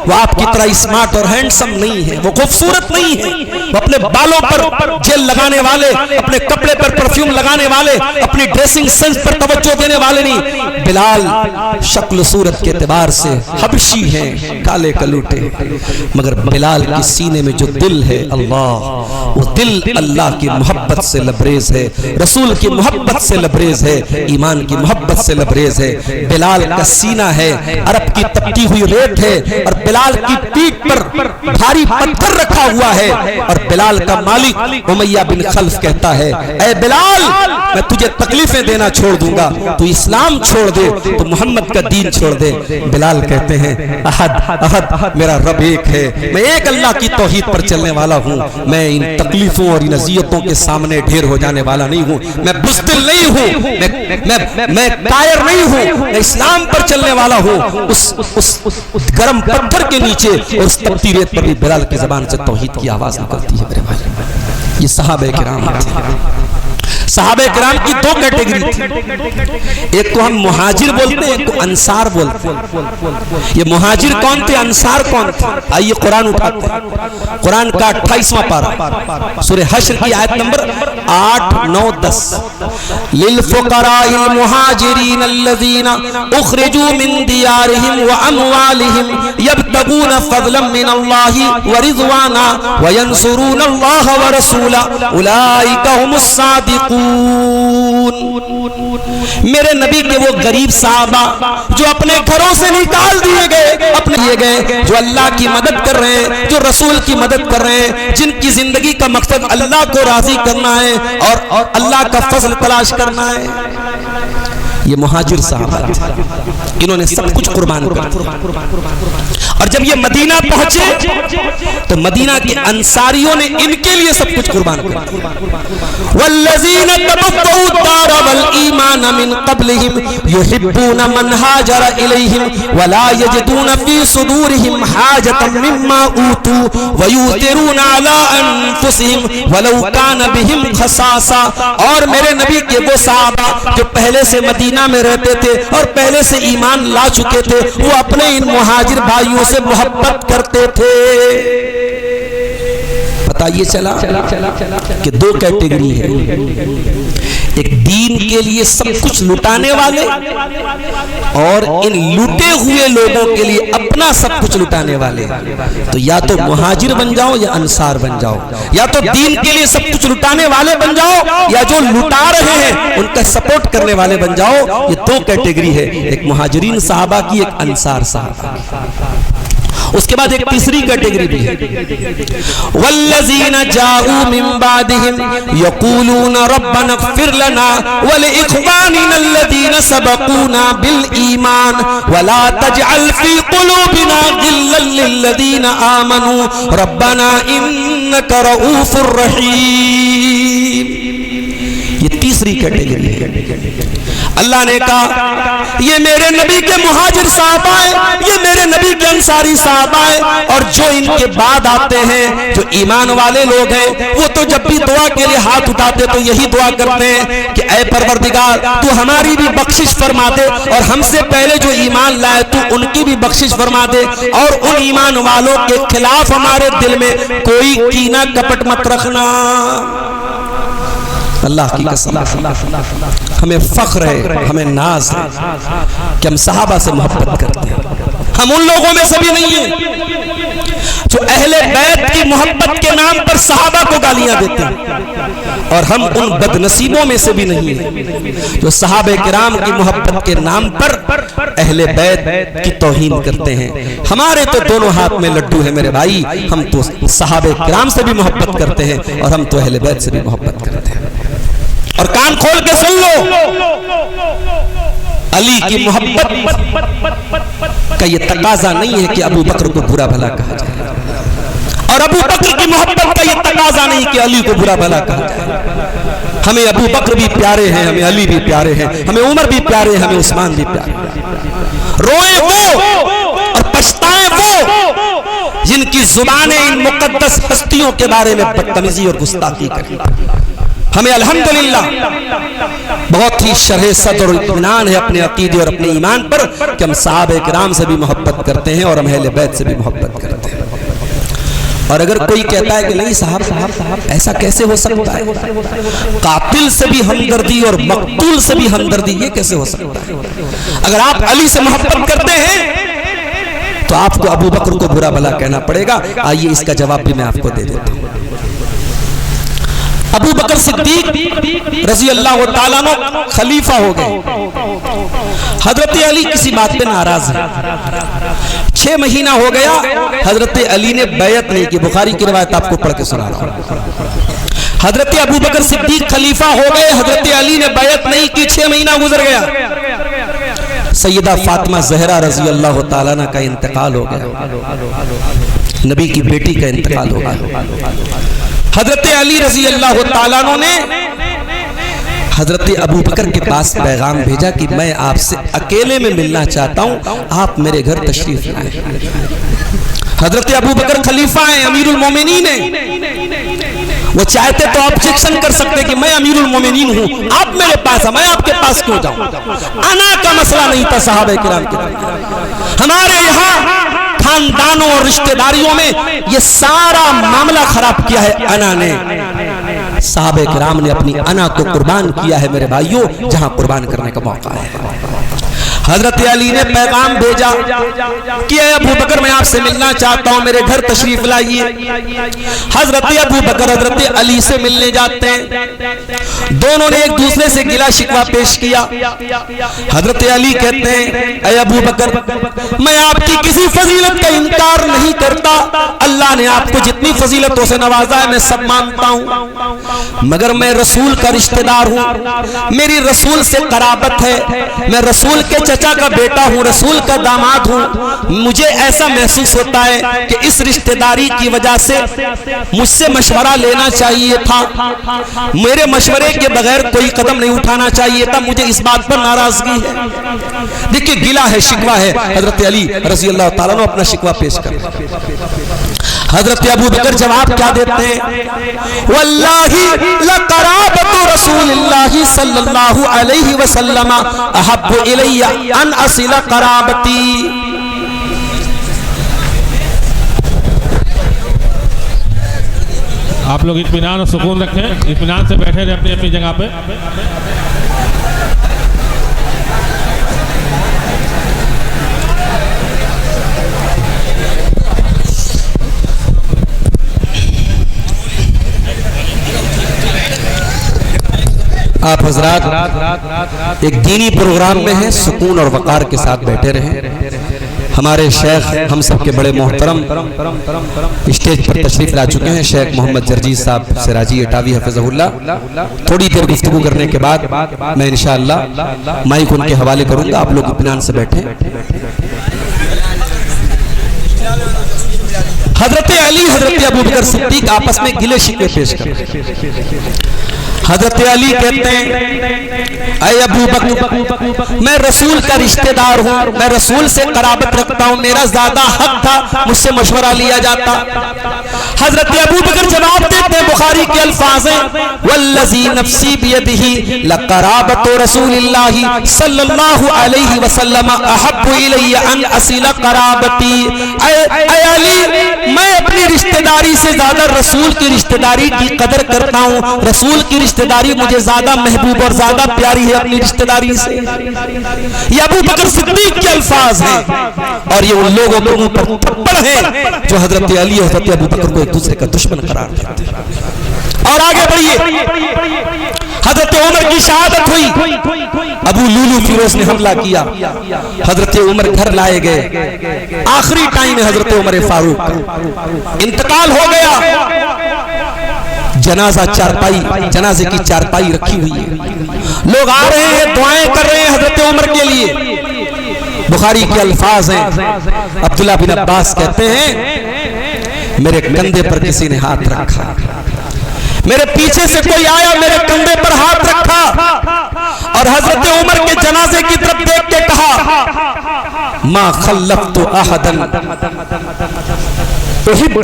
وہ آپ کی طرح اسمارٹ اور ہینڈسم نہیں ہے, وہ خوبصورت نہیں ہے, وہ اپنے بالوں پر جیل لگانے والے, اپنے کپڑے پر پرفیوم لگانے والے, اپنی ڈریسنگ سینس پر توجہ دینے والے نہیں. بلال شکل صورت کے اعتبار سے حبشی ہیں, کالے کلوٹے, مگر بلال کے سینے میں جو دل ہے اللہ, وہ دل اللہ کی محبت سے لبریز ہے, رسول کی محبت سے لبریز ہے, ایمان کی محبت سے لبریز ہے. بلال کا سینہ ہے عرب کی تپتی ہوئی ریت ہے, اور بلال کی پیٹھ پر بھاری پتھر رکھا ہوا ہے, اور بلال کا مالک امیہ بن خلف کہتا ہے اے بلال میں تجھے تکلیفیں دینا چھوڑ دوں گا, تو اسلام چھوڑ دے, تو محمد کا دین چھوڑ دے. بلال کہتے ہیں احد احد میرا رب ایک ہے, میں ایک اللہ کی توحید پر چلنے والا ہوں, میں ان تکلیفوں اور ان اذیتوں کے سامنے ڈھیر ہو جانے والا نہیں ہوں, میں بزدل نہیں ہوں, میں کائر نہیں ہوں, میں اسلام پر چلنے والا ہوں. اس گرم پتھر کے نیچے اور اس تپتی ریت پر بھی بلال کی زبان سے توحید کی آواز نکلتی ہے میرے بھائی. یہ صحابہ کرام تھے. صحابہ کرام کی دو کیٹیگری تھی، ایک کو ہم مہاجر بولتے ہیں، ایک کو انصار بولتے ہیں۔ یہ مہاجر کون تھے، انصار کون تھے؟ آئیے قرآن اٹھاتے ہیں، قرآن کا 28واں پارہ سورہ حشر کی آیت نمبر 8، 9، 10۔ للفقراء المہاجرین الذین اخرجوا من دیارہم واموالہم یبتغون فضلا من اللہ ورضوانا وینصرون اللہ ورسولہ اولئک هم الصادقون۔ میرے نبی کے وہ غریب صحابہ جو اپنے گھروں سے نکال دیے گئے، جو اللہ کی مدد کر رہے ہیں، جو رسول کی مدد کر رہے ہیں، جن کی زندگی کا مقصد اللہ کو راضی کرنا ہے اور اللہ کا فضل تلاش کرنا ہے، یہ مہاجر صحابہ تھے، انہوں نے سب کچھ قربان کر دیا۔ اور جب یہ مدینہ پہنچے تو مدینہ کے انصاریوں نے ان کے لیے سب کچھ قربان کر دیا۔ والذین تبوؤوا الدار والایمان من قبلہم یحبون من ہاجر الیہم ولا یجدون فی صدورہم حاجۃ مما اوتوا ویؤثرون علی انفسہم ولو کان بہم خصاصہ۔ اور میرے نبی کے وہ صحابہ جو پہلے سے مدینہ میں رہتے تھے اور پہلے سے ایمان لا چکے تھے، وہ اپنے ان مہاجر بھائیوں سے محبت کرتے تھے۔ پتہ یہ چلا کہ دو کیٹیگری ہے، ایک دین کے لیے سب کچھ لٹانے والے اور ان لوٹے ہوئے لوگوں کے لیے اپنا سب کچھ لٹانے والے۔ تو یا تو مہاجر بن جاؤ یا انصار بن جاؤ، یا تو دین کے لیے سب کچھ لٹانے والے بن جاؤ یا جو لٹا رہے ہیں ان کا سپورٹ کرنے والے بن جاؤ۔ یہ دو کیٹیگری ہے، ایک مہاجرین صحابہ کی، ایک انصار صحابہ۔ اس کے بعد ایک تیسری کیٹیگری بھی ہے، والذین جاءوا من بعدهم یقولون ربنا اغفر لنا ولاخواننا الذین سبقونا بالایمان ولا تجعل فی قلوبنا غلا للذین آمنوا ربنا انک رؤوف رحیم۔ یہ تیسری کیٹیگری ہے۔ اللہ نے کہا یہ میرے نبی کے مہاجر صحابہ ہیں، یہ میرے نبی کے انصاری صحابہ ہیں، اور جو ان کے بعد آتے ہیں جو ایمان والے لوگ ہیں، وہ تو جب بھی دعا کے لیے ہاتھ اٹھاتے تو یہی دعا کرتے ہیں کہ اے پروردگار تو ہماری بھی بخشش فرما دے، اور ہم سے پہلے جو ایمان لائے تو ان کی بھی بخشش فرما دے، اور ان ایمان والوں کے خلاف ہمارے دل میں کوئی کینہ کپٹ مت رکھنا۔ اللہ کی قسم ہمیں فخر ہے، ہمیں ناز ہے کہ ہم صحابہ سے محبت کرتے ہیں۔ ہم ان لوگوں میں سے بھی نہیں ہیں جو اہل بیت کی محبت کے نام پر صحابہ کو گالیاں دیتے ہیں، اور ہم ان بد نصیبوں میں سے بھی نہیں ہیں جو صحابہ کرام کی محبت کے نام پر اہل بیت کی توہین کرتے ہیں۔ ہمارے تو دونوں ہاتھ میں لڈو ہے میرے بھائی، ہم تو صحابہ کرام سے بھی محبت کرتے ہیں اور ہم تو اہل بیت سے بھی محبت کرتے ہیں۔ اور کان کھول کے سن لو، علی کی محبت کا یہ تقاضا نہیں ہے کہ ابو بکر کو برا بھلا کہا جائے، اور ابو بکر کی محبت کا یہ تقاضا نہیں کہ علی کو برا بھلا کہا جائے۔ ہمیں ابو بکر بھی پیارے ہیں، ہمیں علی بھی پیارے ہیں، ہمیں عمر بھی پیارے ہیں، ہمیں عثمان بھی پیارے ہیں۔ روئیں وہ اور پچھتائیں وہ جن کی زبانیں ان مقدس ہستیوں کے بارے میں بدتمیزی اور گستاخی کریں۔ ہمیں الحمدللہ بہت ہی شرح صدر اور اطمینان ہے اپنے عقیدے اور اپنے ایمان پر کہ ہم صحابہ کرام سے بھی محبت کرتے ہیں اور ہم اہل بیت سے بھی محبت کرتے ہیں۔ اور اگر کوئی کہتا ہے کہ نہیں صاحب ایسا کیسے ہو سکتا ہے، قاتل سے بھی ہمدردی اور مقتول سے بھی ہمدردی، یہ کیسے ہو سکتا ہے؟ اگر آپ علی سے محبت کرتے ہیں تو آپ کو ابو بکر کو برا بھلا کہنا پڑے گا۔ آئیے اس کا جواب بھی میں آپ کو دے دیتا ہوں۔ ابو بکر صدیق رضی اللہ تعالیٰ عنہ خلیفہ ہو گئے، حضرت علی کسی بات پہ ناراض ہے۔ 6 مہینہ ہو گیا حضرت علی نے بیعت نہیں کی، بخاری کی روایت آپ کو پڑھ کے سنا رہا ہوں۔ حضرت ابو بکر صدیق خلیفہ ہو گئے، حضرت علی نے بیعت نہیں کی، 6 مہینہ گزر گیا۔ سیدہ فاطمہ زہرا رضی اللہ تعالیٰ عنہ کا انتقال ہو گیا، نبی کی بیٹی کا انتقال ہو گیا۔ حضرت علی رضی اللہ تعالیٰ عنہ نے حضرت ابو بکر کے پاس پیغام بھیجا کہ میں آپ سے اکیلے میں ملنا چاہتا ہوں، آپ میرے گھر تشریف لائیں۔ حضرت ابو بکر خلیفہ ہیں، امیر المومنین ہیں، وہ چاہتے تو آبجیکشن کر سکتے کہ میں امیر المومنین ہوں، آپ میرے پاس ہیں، میں آپ کے پاس کیوں جاؤں؟ انا کا مسئلہ نہیں تھا صحابہ کرام کے۔ ہمارے یہاں خاندانوں اور رشتہ داریوں میں یہ سارا معاملہ خراب کیا ہے انا نے۔ صحابہ کرام نے اپنی انا کو قربان کیا ہے میرے بھائیوں، جہاں قربان کرنے کا موقع ہے۔ حضرت علی نے پیغام بھیجا کہ اے ابو بکر میں آپ سے ملنا چاہتا ہوں، میرے گھر تشریف لائیے۔ حضرت ابو بکر حضرت علی سے ملنے جاتے ہیں، دونوں نے ایک دوسرے سے گلہ شکوہ پیش کیا۔ حضرت علی کہتے ہیں اے ابو بکر میں آپ کی کسی فضیلت کا انکار نہیں کرتا، اللہ نے آپ کو جتنی فضیلتوں سے نوازا ہے میں سب مانتا ہوں، مگر میں رسول کا رشتہ دار ہوں، میری رسول سے قرابت ہے، میں رسول کے چچا کا بیٹا ہوں، رسول کا داماد ہوں، مجھے ایسا محسوس ہوتا ہے کہ اس رشتہ داری کی وجہ سے مجھ سے مشورہ لینا چاہیے تھا، میرے مشورے کے بغیر کوئی قدم نہیں اٹھانا چاہیے تھا، مجھے اس بات پر ناراضگی ہے۔ دیکھیں گلہ ہے، شکوہ ہے، حضرت علی رضی اللہ تعالیٰ عنہ اپنا شکوہ پیش کر۔ حضرت ابو بکر جواب کیا دیتے ہیں؟ واللہ لقرابت رسول اللہ صلی اللہ علیہ وسلم احب الی ان اصل قرابتی۔ آپ لوگ اطمینان اور سکون رکھیں، اطمینان سے بیٹھے رہیں اپنی اپنی جگہ پہ۔ آپ حضرات ایک دینی پروگرام میں ہیں، سکون اور وقار کے ساتھ بیٹھے رہیں۔ ہمارے شیخ ہم سب کے بڑے محترم اسٹیج پر تشریف لا چکے ہیں، شیخ محمد جرجیز صاحب سراجی اٹاوی حفظہ اللہ۔ تھوڑی دیر گفتگو کرنے کے بعد میں انشاءاللہ مائک ان کے حوالے کروں گا، آپ لوگ اطمینان سے بیٹھیں۔ حضرت علی حضرت ابو بکر صدیق آپس میں گلے شکوے پیش کرتے ہیں۔ حضرت علی کہتے ہیں اے ابو بکر میں رسول کا رشتہ دار ہوں، میں رسول سے قرابت رکھتا ہوں، میرا زیادہ حق تھا مجھ سے مشورہ لیا جاتا۔ حضرت ابو بکر جواب دیتے ہیں، بخاری کے الفاظ ہیں والذی نفسی بیدہ لقرابت رسول اللہ صلی اللہ علیہ وسلم احب الی ان اصل قرابتی۔ اے علی میں اپنی رشتہ داری سے زیادہ رسول کی رشتہ داری کی قدر کرتا ہوں، رسول کی رشتہ داری مجھے زیادہ محبوب اور زیادہ پیاری ہے اپنی رشتہ داری سے۔ یہ ابو بکر صدیق کے الفاظ ہیں اور یہ ان لوگوں کے منہ پر تھپڑ ہیں جو حضرت علی اور حضرت ابو بکر کو ایک دوسرے کا دشمن قرار دیتے ہیں۔ اور آگے بڑھیے، حضرت عمر کی شہادت ہوئی، ابو لولو فیروز نے حملہ کیا، حضرت عمر گھر لائے گئے، آخری ٹائم میں حضرت عمر فاروق انتقال ہو گیا، جنازہ چارپائی، جنازے کی چارپائی رکھی ہوئی ہے، لوگ آ رہے ہیں دعائیں کر رہے ہیں حضرت عمر کے لیے۔ بخاری کے الفاظ ہیں، عبداللہ بن عباس کہتے ہیں میرے کندھے پر کسی نے ہاتھ رکھا، میرے پیچھے سے کوئی آیا میرے کندھے پر ہاتھ رکھا اور حضرت عمر کے جنازے کی طرف دیکھ کے کہا ما خلفت احدا احب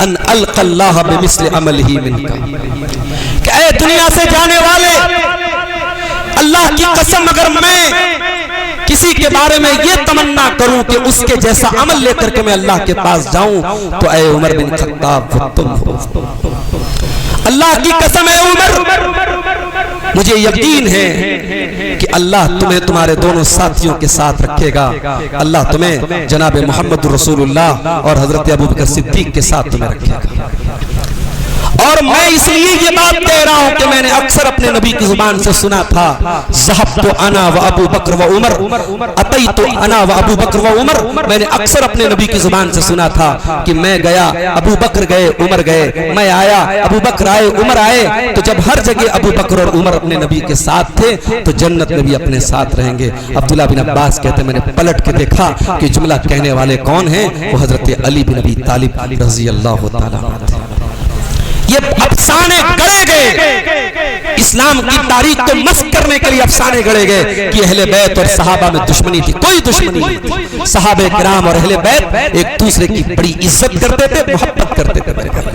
ان القى اللہ بمثل عملہ منک۔ کہ اے دنیا سے جانے والے، اللہ کی قسم اگر میں کسی کے بارے میں یہ تمنا کروں کہ اس کے جیسا عمل لے کر کے میں اللہ کے پاس جاؤں تو اے عمر بن خطاب وہ تم ہو۔ اللہ کی قسم ہے عمر، مجھے یقین ہے کہ اللہ تمہیں تمہارے دونوں ساتھیوں کے ساتھ رکھے گا، اللہ تمہیں جناب محمد رسول اللہ اور حضرت ابو بکر صدیق کے ساتھ تمہیں رکھے گا۔ اور میں اس لیے یہ بات کہہ رہا ہوں کہ میں نے اکثر اپنے نبی کی زبان سے سنا تھا ذهبت انا و ابو بکر و عمر، اتیت انا و ابو بکر و عمر، میں نے اکثر اپنے نبی کی زبان سے سنا تھا کہ میں گیا، ابو بکر گئے، عمر گئے، میں آیا، ابو بکر آئے، عمر آئے، تو جب ہر جگہ ابو بکر اور عمر اپنے نبی کے ساتھ تھے تو جنت میں بھی اپنے ساتھ رہیں گے۔ عبداللہ بن عباس کہتے ہیں میں نے پلٹ کے دیکھا کہ جملہ کہنے والے کون ہیں، وہ حضرت علی بن ابی طالب رضی اللہ تعالیٰ عنہ۔ یہ افسانے گڑے گئے، اسلام کی تاریخ کو مسخ کرنے کے لیے افسانے گڑے گئے کہ اہل بیت اور صحابہ میں دشمنی تھی. کوئی دشمنی نہیں تھی. صحابہ کرام اور اہل بیت ایک دوسرے کی بڑی عزت کرتے تھے, محبت کرتے تھے میرے بھائی.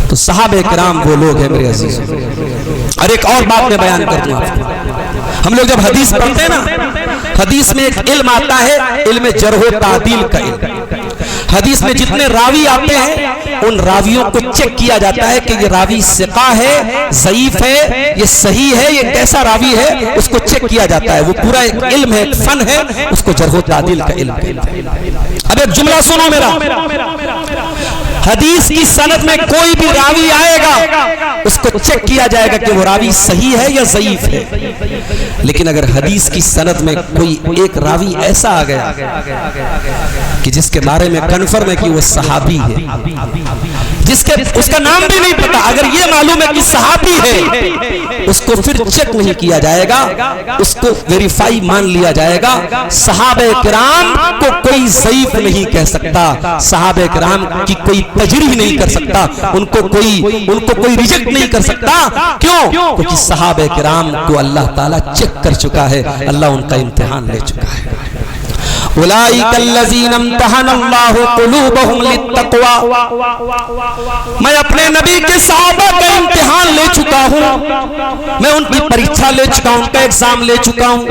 تو صحابہ کرام وہ لوگ ہیں میرے عزیز. اور ایک اور بات میں بیان کر دوں آپ کو, ہم لوگ جب حدیث پڑھتے ہیں نا, حدیث میں ایک علم آتا ہے, علم جرح و تعدیل کا علم. حدیث میں جتنے راوی آتے ہیں ان راویوں کو چیک کیا جاتا ہے کہ یہ راوی ثقہ ہے, ضعیف ہے, یہ صحیح ہے, یہ کیسا راوی ہے, اس کو چیک کیا جاتا ہے. وہ پورا ایک علم ہے, ایک فن ہے, اس کو جرح و تعدیل کا علم ہے. اب ایک جملہ سنو میرا, حدیث کی سند میں کوئی بھی راوی آئے گا اس کو چیک کیا جائے گا کہ وہ راوی صحیح ہے یا ضعیف ہے. لیکن اگر حدیث کی سند میں کوئی ایک راوی ایسا آ گیا کہ جس کے بارے میں کنفرم ہے کہ وہ صحابی ہے, اس کا نام بھی نہیں پتا, اگر یہ معلوم ہے کہ صحابی ہے, اس کو پھر چیک نہیں کیا جائے گا, اس کو ویریفائی مان لیا جائے گا. صحابہ کرام کو کوئی ضعیف نہیں کہہ سکتا, صحابہ کرام کی کوئی تجریح نہیں کر سکتا, ان کو کوئی ریجیکٹ نہیں کر سکتا. کیوں؟ کیونکہ صحابہ کرام کو اللہ تعالیٰ چیک کر چکا ہے, اللہ ان کا امتحان لے چکا ہے. اولئک الذین امتحن اللہ قلوبہم للتقوی, میں اپنے نبی کے صحابہ کا امتحان لے چکا ہوں, میں ان کی پریکشا لے چکا ہوں, ان کا ایگزام لے چکا ہوں,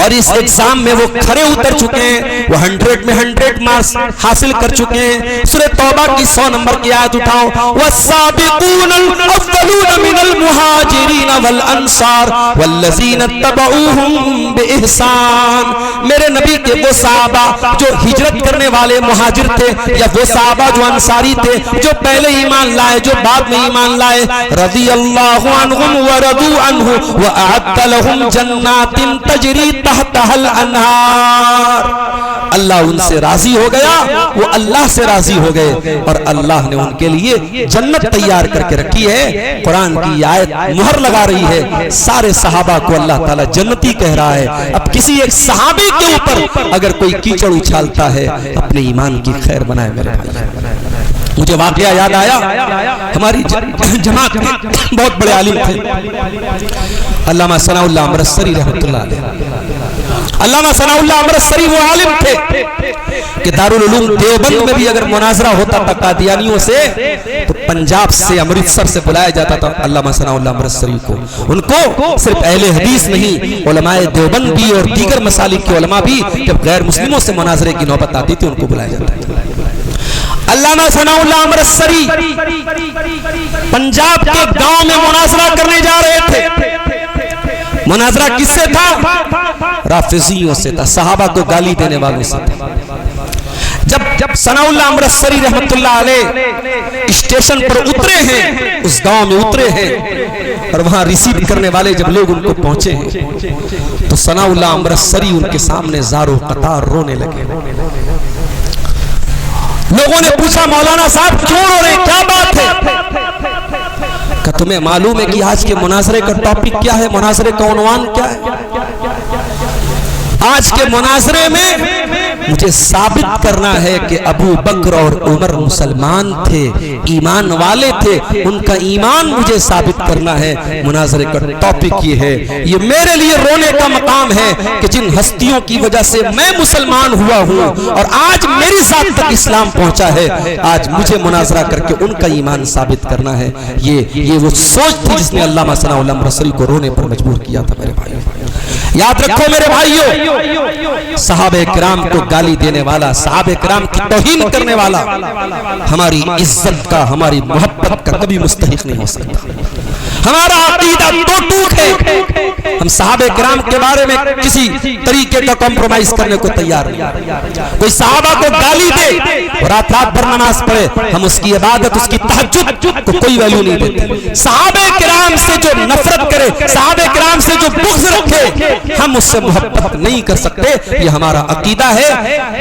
اور اس ایگزام میں وہ کھرے اتر چکے ہیں, وہ 100 میں 100 مارکس حاصل کر چکے ہیں. سورہ توبہ کی 100 نمبر کی آیت اٹھاؤ, والسابقون الاولون من المہاجرین والانصار والذین اتبعوہم باحسان. میرے نبی کے وہ صحابہ جو ہجرت کرنے والے مہاجر تھے, یا وہ صحابہ جو انصاری تھے, جو پہلے ایمان لائے, جو بعد میں ایمان لائے, رضی اللہ عنہم ورضوا عنہ واعد لهم جنات تجری تحتها الانہار. اللہ ان سے راضی ہو گیا, وہ اللہ سے راضی ہو گئے, اور اللہ نے ان کے لیے جنت تیار کر کے رکھی ہے. قرآن کی آیت مہر لگا رہی ہے, سارے صحابہ کو اللہ تعالیٰ جنتی کہہ رہا ہے. اب کسی ایک صحابی کے اوپر اگر کوئی کیچڑ اچھالتا ہے, اپنے ایمان کی خیر بنائے میرے بھائی. مجھے واقعہ یاد آیا, ہماری جماعت کے بہت بڑے عالم تھے علامہ ثناء اللہ امرتسری رحمۃ اللہ علیہ. علامہ ثناء اللہ امرتسری وہ عالم تھے کہ دارالعلوم دیوبند میں بھی اگر مناظرہ ہوتا تھا قادیانیوں سے, تو پنجاب سے, امرتسر سے بلایا جاتا تھا علامہ ثناء اللہ امرتسری کو. ان کو صرف اہل حدیث نہیں, علماء دیوبند بھی اور دیگر مسالک کے علماء بھی جب غیر مسلموں سے مناظرے کی نوبت آتی تھی ان کو بلایا جاتا تھا. علامہ ثناء اللہ امرتسری پنجاب کے گاؤں میں مناظرہ کرنے جا رہے تھے. مناظرہ کس سے تھا؟ رافضیوں سے تھا, صحابہ کو گالی دینے والوں سے تھا. جب ثناء اللہ امرتسری رحمت اللہ علیہ اسٹیشن پر اترے ہیں, اس گاؤں میں اترے ہیں, اور وہاں ریسیو کرنے والے جب لوگ ان کو پہنچے ہیں, تو ثناء اللہ امرتسری ان کے سامنے زار و قطار رونے لگے. لوگوں نے پوچھا, مولانا صاحب کیوں رو رہے, کیا بات ہے؟ کہ تمہیں معلوم ہے کہ آج کے مناظرے کا ٹاپک کیا ہے, مناظرے کا عنوان کیا ہے؟ آج کے مناظرے میں مجھے ثابت کرنا ہے کہ ابو بکر اور عمر مسلمان تھے, ایمان والے تھے, ان کا ایمان مجھے ثابت کرنا ہے. مناظرے کا ٹاپک یہ ہے, یہ میرے لیے رونے کا مقام ہے کہ جن ہستیوں کی وجہ سے میں مسلمان ہوا ہوں اور آج میری ذات تک اسلام پہنچا ہے, آج مجھے مناظرہ کر کے ان کا ایمان ثابت کرنا ہے. یہ وہ سوچ تھی جس نے علامہ ثناء اللہ امرتسری کو رونے پر مجبور کیا تھا. میرے بھائیوں, یاد رکھو میرے بھائیوں, صحابہ کرام کو گالی دینے والا, صحابہ کرام کی توہین کرنے والا ہماری عزت کا, ہماری محبت کا کبھی مستحق نہیں ہو سکتا. ہمارا عقیدہ تو ٹوٹ ہے, ہم صحابہ کرام کے بارے میں کسی طریقے کا کمپرومائز کرنے کو تیار نہیں. کوئی صحابہ کو گالی دے اور رات بھر نماز پڑھے, ہم اس کی عبادت, اس کی تہجد کو کوئی ویلیو نہیں دیتے. صحابہ کرام سے جو نفرت کرے, صحابہ کرام سے جو بغض رکھے, ہم اس سے محبت نہیں کر سکتے. یہ ہمارا عقیدہ ہے.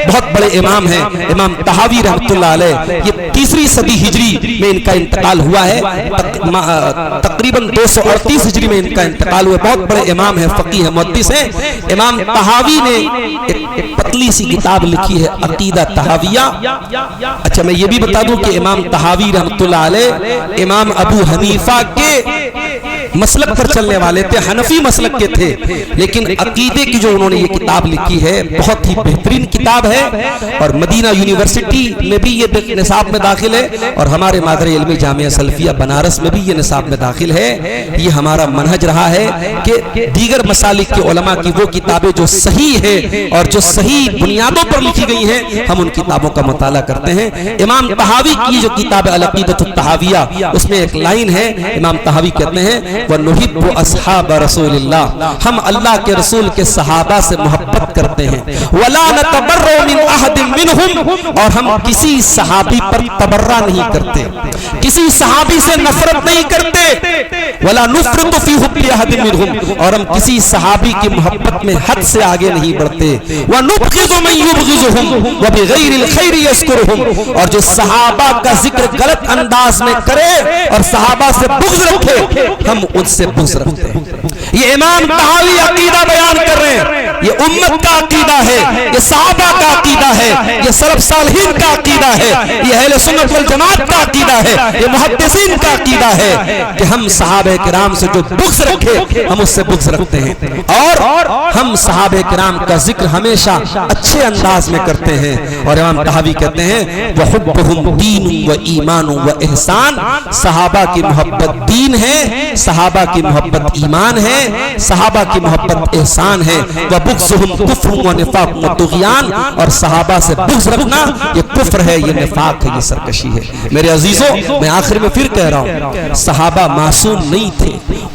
بہت بڑے امام ہیں, امام طحاوی رحمۃ اللہ علیہ, یہ 3 صدی ہجری میں ان کا انتقال ہوا ہے, تقریباً 238 ہجری میں ان کا انتقال ہوا. بہت بڑے امام ہیں, فقیہ ہیں, محدث ہیں. امام طحاوی نے ایک پتلی سی کتاب لکھی ہے, عقیدہ طحاویہ. اچھا میں یہ بھی بتا دوں کہ امام طحاوی رحمۃ اللہ علیہ امام ابو حنیفہ کے مسلک پر چلنے والے تھے, حنفی مسلک کے تھے, لیکن عقیدے کی جو انہوں نے یہ کتاب لکھی ہے بہت ہی بہترین کتاب ہے, اور مدینہ یونیورسٹی میں بھی یہ نصاب میں داخل ہے, اور ہمارے مادر علمی جامعہ سلفیہ بنارس میں بھی یہ نصاب میں داخل ہے. یہ ہمارا منہج رہا ہے کہ دیگر مسالک کے علماء کی وہ کتابیں جو صحیح ہے اور جو صحیح بنیادوں پر لکھی گئی ہیں ہم ان کتابوں کا مطالعہ کرتے ہیں. امام طحاوی کی جو کتاب العقیدۃ الطحاویہ, اس میں ایک لائن ہے, امام طحاوی کہتے ہیں وَنُحِبُّ أَصْحَابَ رَسُولِ اللَّهِ, ہم اللہ کے رسول کے صحابہ سے محبت کرتے ہیں. وَلَا نَتَبَرَّأُ مِنْ أَحَدٍ مِّنْهُمْ, اور ہم کسی صحابی پر تبرہ نہیں کرتے, کسی صحابی سے نفرت نہیں کرتے. وَلَا نُفْرِطُ فِي حُبِّ أَحَدٍ مِّنْهُمْ, اور ہم کسی صحابی کی محبت میں حد سے آگے نہیں بڑھتے. وَنُبْغِضُ مَن يُبْغِضُهُمْ وَبِغَيْرِ الْخَيْرِ يَذْكُرُهُمْ, اور جو صحابہ کا ذکر غلط انداز میں کرے اور صحابہ سے بغض رکھے ہم ان سے بغض رکھتے ہیں. یہ امام طحاوی عقیدہ بیان کر رہے ہیں, یہ امت کا عقیدہ ہے, یہ صحابہ کا عقیدہ ہے, یہ سلف صالحین کا عقیدہ ہے, یہ اہل سنت والجماعت کا عقیدہ ہے, یہ محدثین کا عقیدہ ہے کہ ہم صحابہ کرام سے جو بغض رکھے ہم اس سے بغض رکھتے ہیں, اور ہم صحابہ کرام کا ذکر ہمیشہ اچھے انداز میں کرتے ہیں. اور امام طحاوی کہتے ہیں وَحُبُّهُمْ دِینٌ وَإِیمَانٌ وَإِحْسَانٌ, صحابہ کی محبت دین ہے, صحابہ کی محبت ایمان ہے, صحابہ کی محبت احسان ہے. وَبُغْضُهُمْ كُفْرٌ وَنِفَاقٌ وَطُغْیان, اور صحابہ سے بغض رکھنا یہ کفر ہے, یہ نفاق ہے, یہ سرکشی ہے. میرے عزیزوں, میں آخر میں پھر کہہ رہا ہوں, صحابہ معصوم نہیں تھے,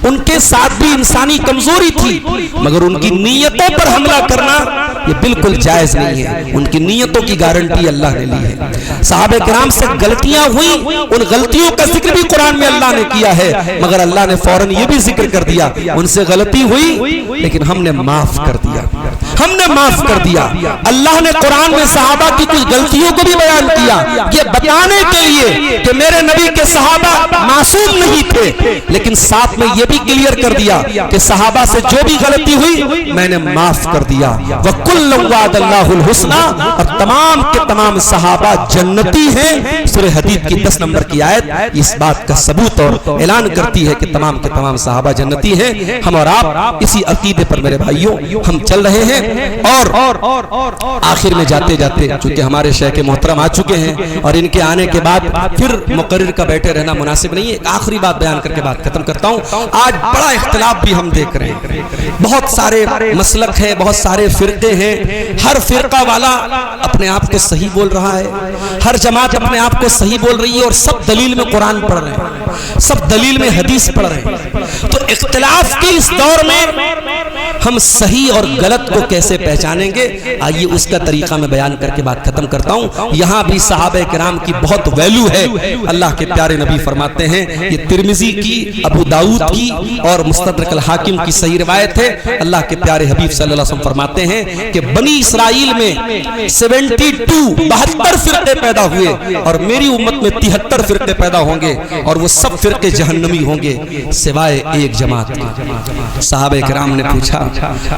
ان کے ساتھ بھی انسانی کمزوری تھی, مگر ان کی نیتوں پر حملہ کرنا یہ بالکل جائز نہیں ہے. ان کی نیتوں کی گارنٹی اللہ نے لی ہے. صحابہ کرام سے غلطیاں ہوئی, ان غلطیوں کا ذکر بھی قرآن میں اللہ نے کیا ہے, مگر اللہ نے فوراً یہ بھی ذکر کر دیا ان سے غلطی ہوئی لیکن ہم نے معاف کر دیا, ہم نے معاف کر دیا. اللہ نے قرآن میں صحابہ کی کچھ غلطیوں کو بھی بیان کیا, یہ بتانے کے لیے کہ میرے نبی کے صحابہ معصوم نہیں تھے, لیکن ساتھ میں یہ بھی کلیئر کر دیا کہ صحابہ سے جو بھی غلطی ہوئی میں نے معاف کر دیا. وَكُلًّا وَعَدَ اللَّهُ الْحُسْنَى, اور تمام کے تمام صحابہ جنتی ہیں. سورہ حدید کی 10 نمبر کی آیت اس بات کا ثبوت اور اعلان کرتی ہے کہ تمام کے تمام صحابہ جنتی ہیں. ہم اور آپ اسی عقیدے پر میرے بھائیوں ہم چل رہے ہیں. اور آخر میں جاتے جاتے چونکہ ہمارے شیخ محترم آ چکے ہیں اور ان کے آنے کے بعد پھر مقرر کا بیٹھے رہنا مناسب نہیں ہے, ایک آخری بات بیان کر کے بات ختم کرتا ہوں. آج بڑا اختلاف بھی ہم دیکھ رہے ہیں, بہت سارے مسلک ہیں, بہت سارے فرقے ہیں, ہر فرقہ والا اپنے آپ کو صحیح بول رہا ہے, ہر جماعت اپنے آپ کو صحیح بول رہی ہے, اور سب دلیل میں قرآن پڑھ رہے ہیں, سب دلیل میں حدیث پڑھ رہے ہیں. تو اختلاف کے اس دور میں ہم صحیح اور غلط کو کیسے پہچانیں گے, آئیے اس کا طریقہ میں بیان کر کے بات ختم کرتا ہوں. یہاں بھی صحابہ کرام کی بہت ویلیو ہے. اللہ کے پیارے نبی فرماتے ہیں, یہ ترمذی کی, ابو داؤد کی اور مستدرک الحاکم کی صحیح روایت ہے. اللہ کے پیارے حبیب صلی اللہ علیہ وسلم فرماتے ہیں کہ بنی اسرائیل میں 72 فرقے پیدا ہوئے اور میری امت میں 73 فرقے پیدا ہوں گے, اور وہ سب فرقے جہنمی ہوں گے سوائے ایک جماعت کے. صحابہ کرام نے پوچھا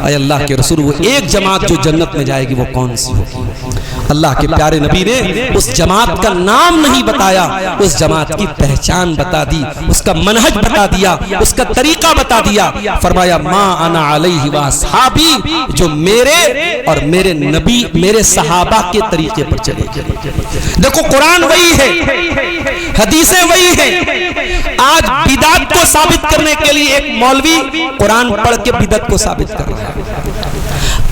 اے اللہ کے رسول, وہ ایک جماعت جو جنت میں جائے گی وہ کون سی ہوگی؟ اللہ کے پیارے نبی نے اس جماعت کا نام نہیں بتایا, اس جماعت کی پہچان بتا دی, اس کا منہج بتا دیا, اس کا طریقہ بتا دیا. فرمایا ما انا علیہ واصحابی, جو میرے اور میرے نبی میرے صحابہ کے طریقے پر چلے گی. دیکھو قرآن وہی ہے, حدیثیں وہی ہیں. آج بدعت کو ثابت کرنے کے لیے ایک مولوی قرآن پڑھ کے بدعت کو ثابت کر رہا ہے.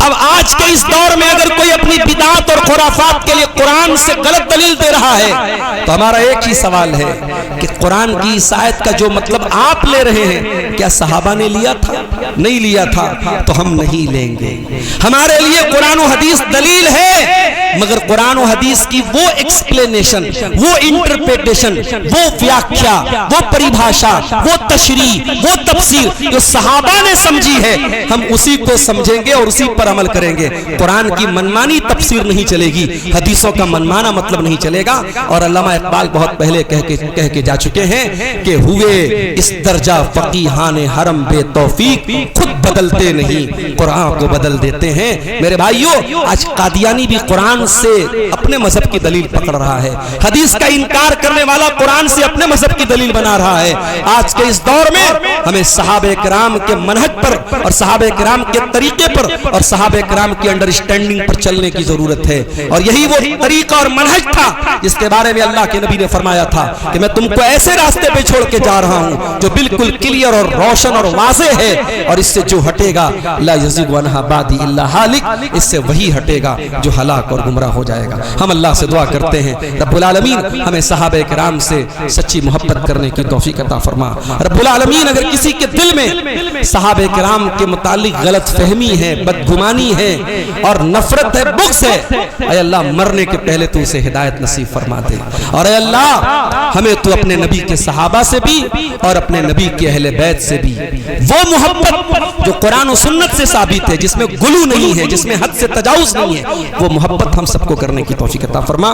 اب آج کے اس دور میں اگر کوئی اپنی بدعات اور خرافات کے لیے قرآن سے غلط دلیل دے رہا ہے تو ہمارا ایک ہی سوال ہے کہ قرآن کی اس آیت کا جو مطلب آپ لے رہے ہیں کیا صحابہ نے لیا تھا؟ نہیں لیا تھا تو ہم نہیں لیں گے. ہمارے لیے قرآن و حدیث دلیل ہے, مگر قرآن و حدیث کی وہ ایکسپلینیشن, وہ انٹرپریٹیشن, وہ ویاکھیا, وہ پریبھاشا, وہ تشریح, وہ تفسیر جو صحابہ نے سمجھی ہے ہم اسی کو سمجھیں گے اور اسی پر عمل کریں گے. قرآن کی منمانی تفسیر نہیں چلے گی, حدیثوں کا منمانا مطلب نہیں چلے گا. اور علامہ اقبال بہت پہلے کہہ کے جا چکے ہیں کہ ہوئے اس درجہ فقیہان حرم بے توفیق, خود بدلتے نہیں قرآن کو بدل دیتے ہیں. میرے بھائیو, آج قادیانی بھی قرآن قرآن سے اپنے مذہب کی دلیل پکڑ رہا ہے، حدیث کا انکار کرنے والا قرآن سے اپنے مذہب کی دلیل بنا رہا ہے۔ آج کے اس دور میں ہمیں صحابہ کرام کے منہج پر اور صحابہ کرام کے طریقے پر اور صحابہ کرام کی انڈرسٹینڈنگ پر چلنے کی ضرورت ہے، اور یہی وہ طریقہ اور منہج تھا جس کے بارے میں اللہ کے نبی نے فرمایا تھا کہ میں تم کو ایسے راستے پہ چھوڑ کے جا رہا ہوں جو بالکل کلیئر اور روشن اور واضح ہے، اور اس سے جو ہٹے گا لا یزیغ عنہا بعدی الا ہالک، اس سے وہی ہٹے گا جو ہلاک اور گمراہ ہو جائے گا۔ ہم اللہ سے دعا کرتے ہیں رب العالمین ہمیں صحابہ کرام سے سچی محبت کرنے کی توفیق عطا فرما۔ رب العالمین اگر کسی کے دل میں صحابہ کرام کے متعلق غلط فہمی ہے، بدگمانی ہے اور نفرت ہے، بغض ہے، اے اللہ مرنے کے پہلے تو اسے ہدایت نصیب فرما دے، اور اے اللہ ہمیں تو اپنے نبی کے صحابہ سے بھی اور اپنے نبی کے اہل بیت سے بھی وہ محبت جو قرآن و سنت سے ثابت ہے، جس میں غلو نہیں ہے، جس میں حد سے تجاوز نہیں ہے، وہ محبت ہم سب کو کرنے کی توفیق عطا فرما۔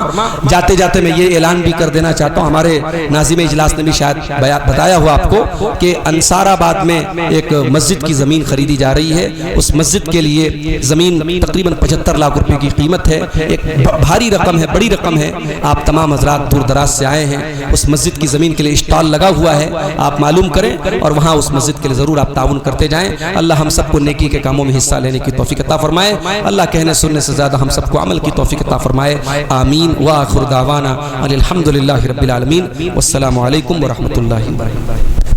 جاتے جاتے میں یہ اعلان بھی کر دینا چاہتا ہوں، ہمارے ناظم اجلاس نے بھی شاید بتایا ہوا آپ کو کہ انصار آباد میں ایک مسجد کی زمین خریدی جا رہی ہے۔ اس مسجد کے لیے زمین تقریباً 75 لاکھ روپے کی قیمت ہے، ایک بھاری رقم ہے، بڑی رقم ہے۔ آپ تمام حضرات دور دراز سے آئے ہیں، اس مسجد کی زمین کے لیے اسٹال لگا ہوا ہے، آپ معلوم کریں اور وہاں اس مسجد کے لیے ضرور آپ تعاون کرتے جائیں۔ اللہ ہم سب کو نیکی کے کاموں میں حصہ لینے کی توفیق عطا فرمائے، اللہ کہنے سننے سے زیادہ ہم سب کو عمل کی توفیق عطا فرمائے، آمین۔ وآخر دعوانا الحمدللہ رب العالمین، والسلام علیکم ورحمۃ اللہ وبرکاتہ۔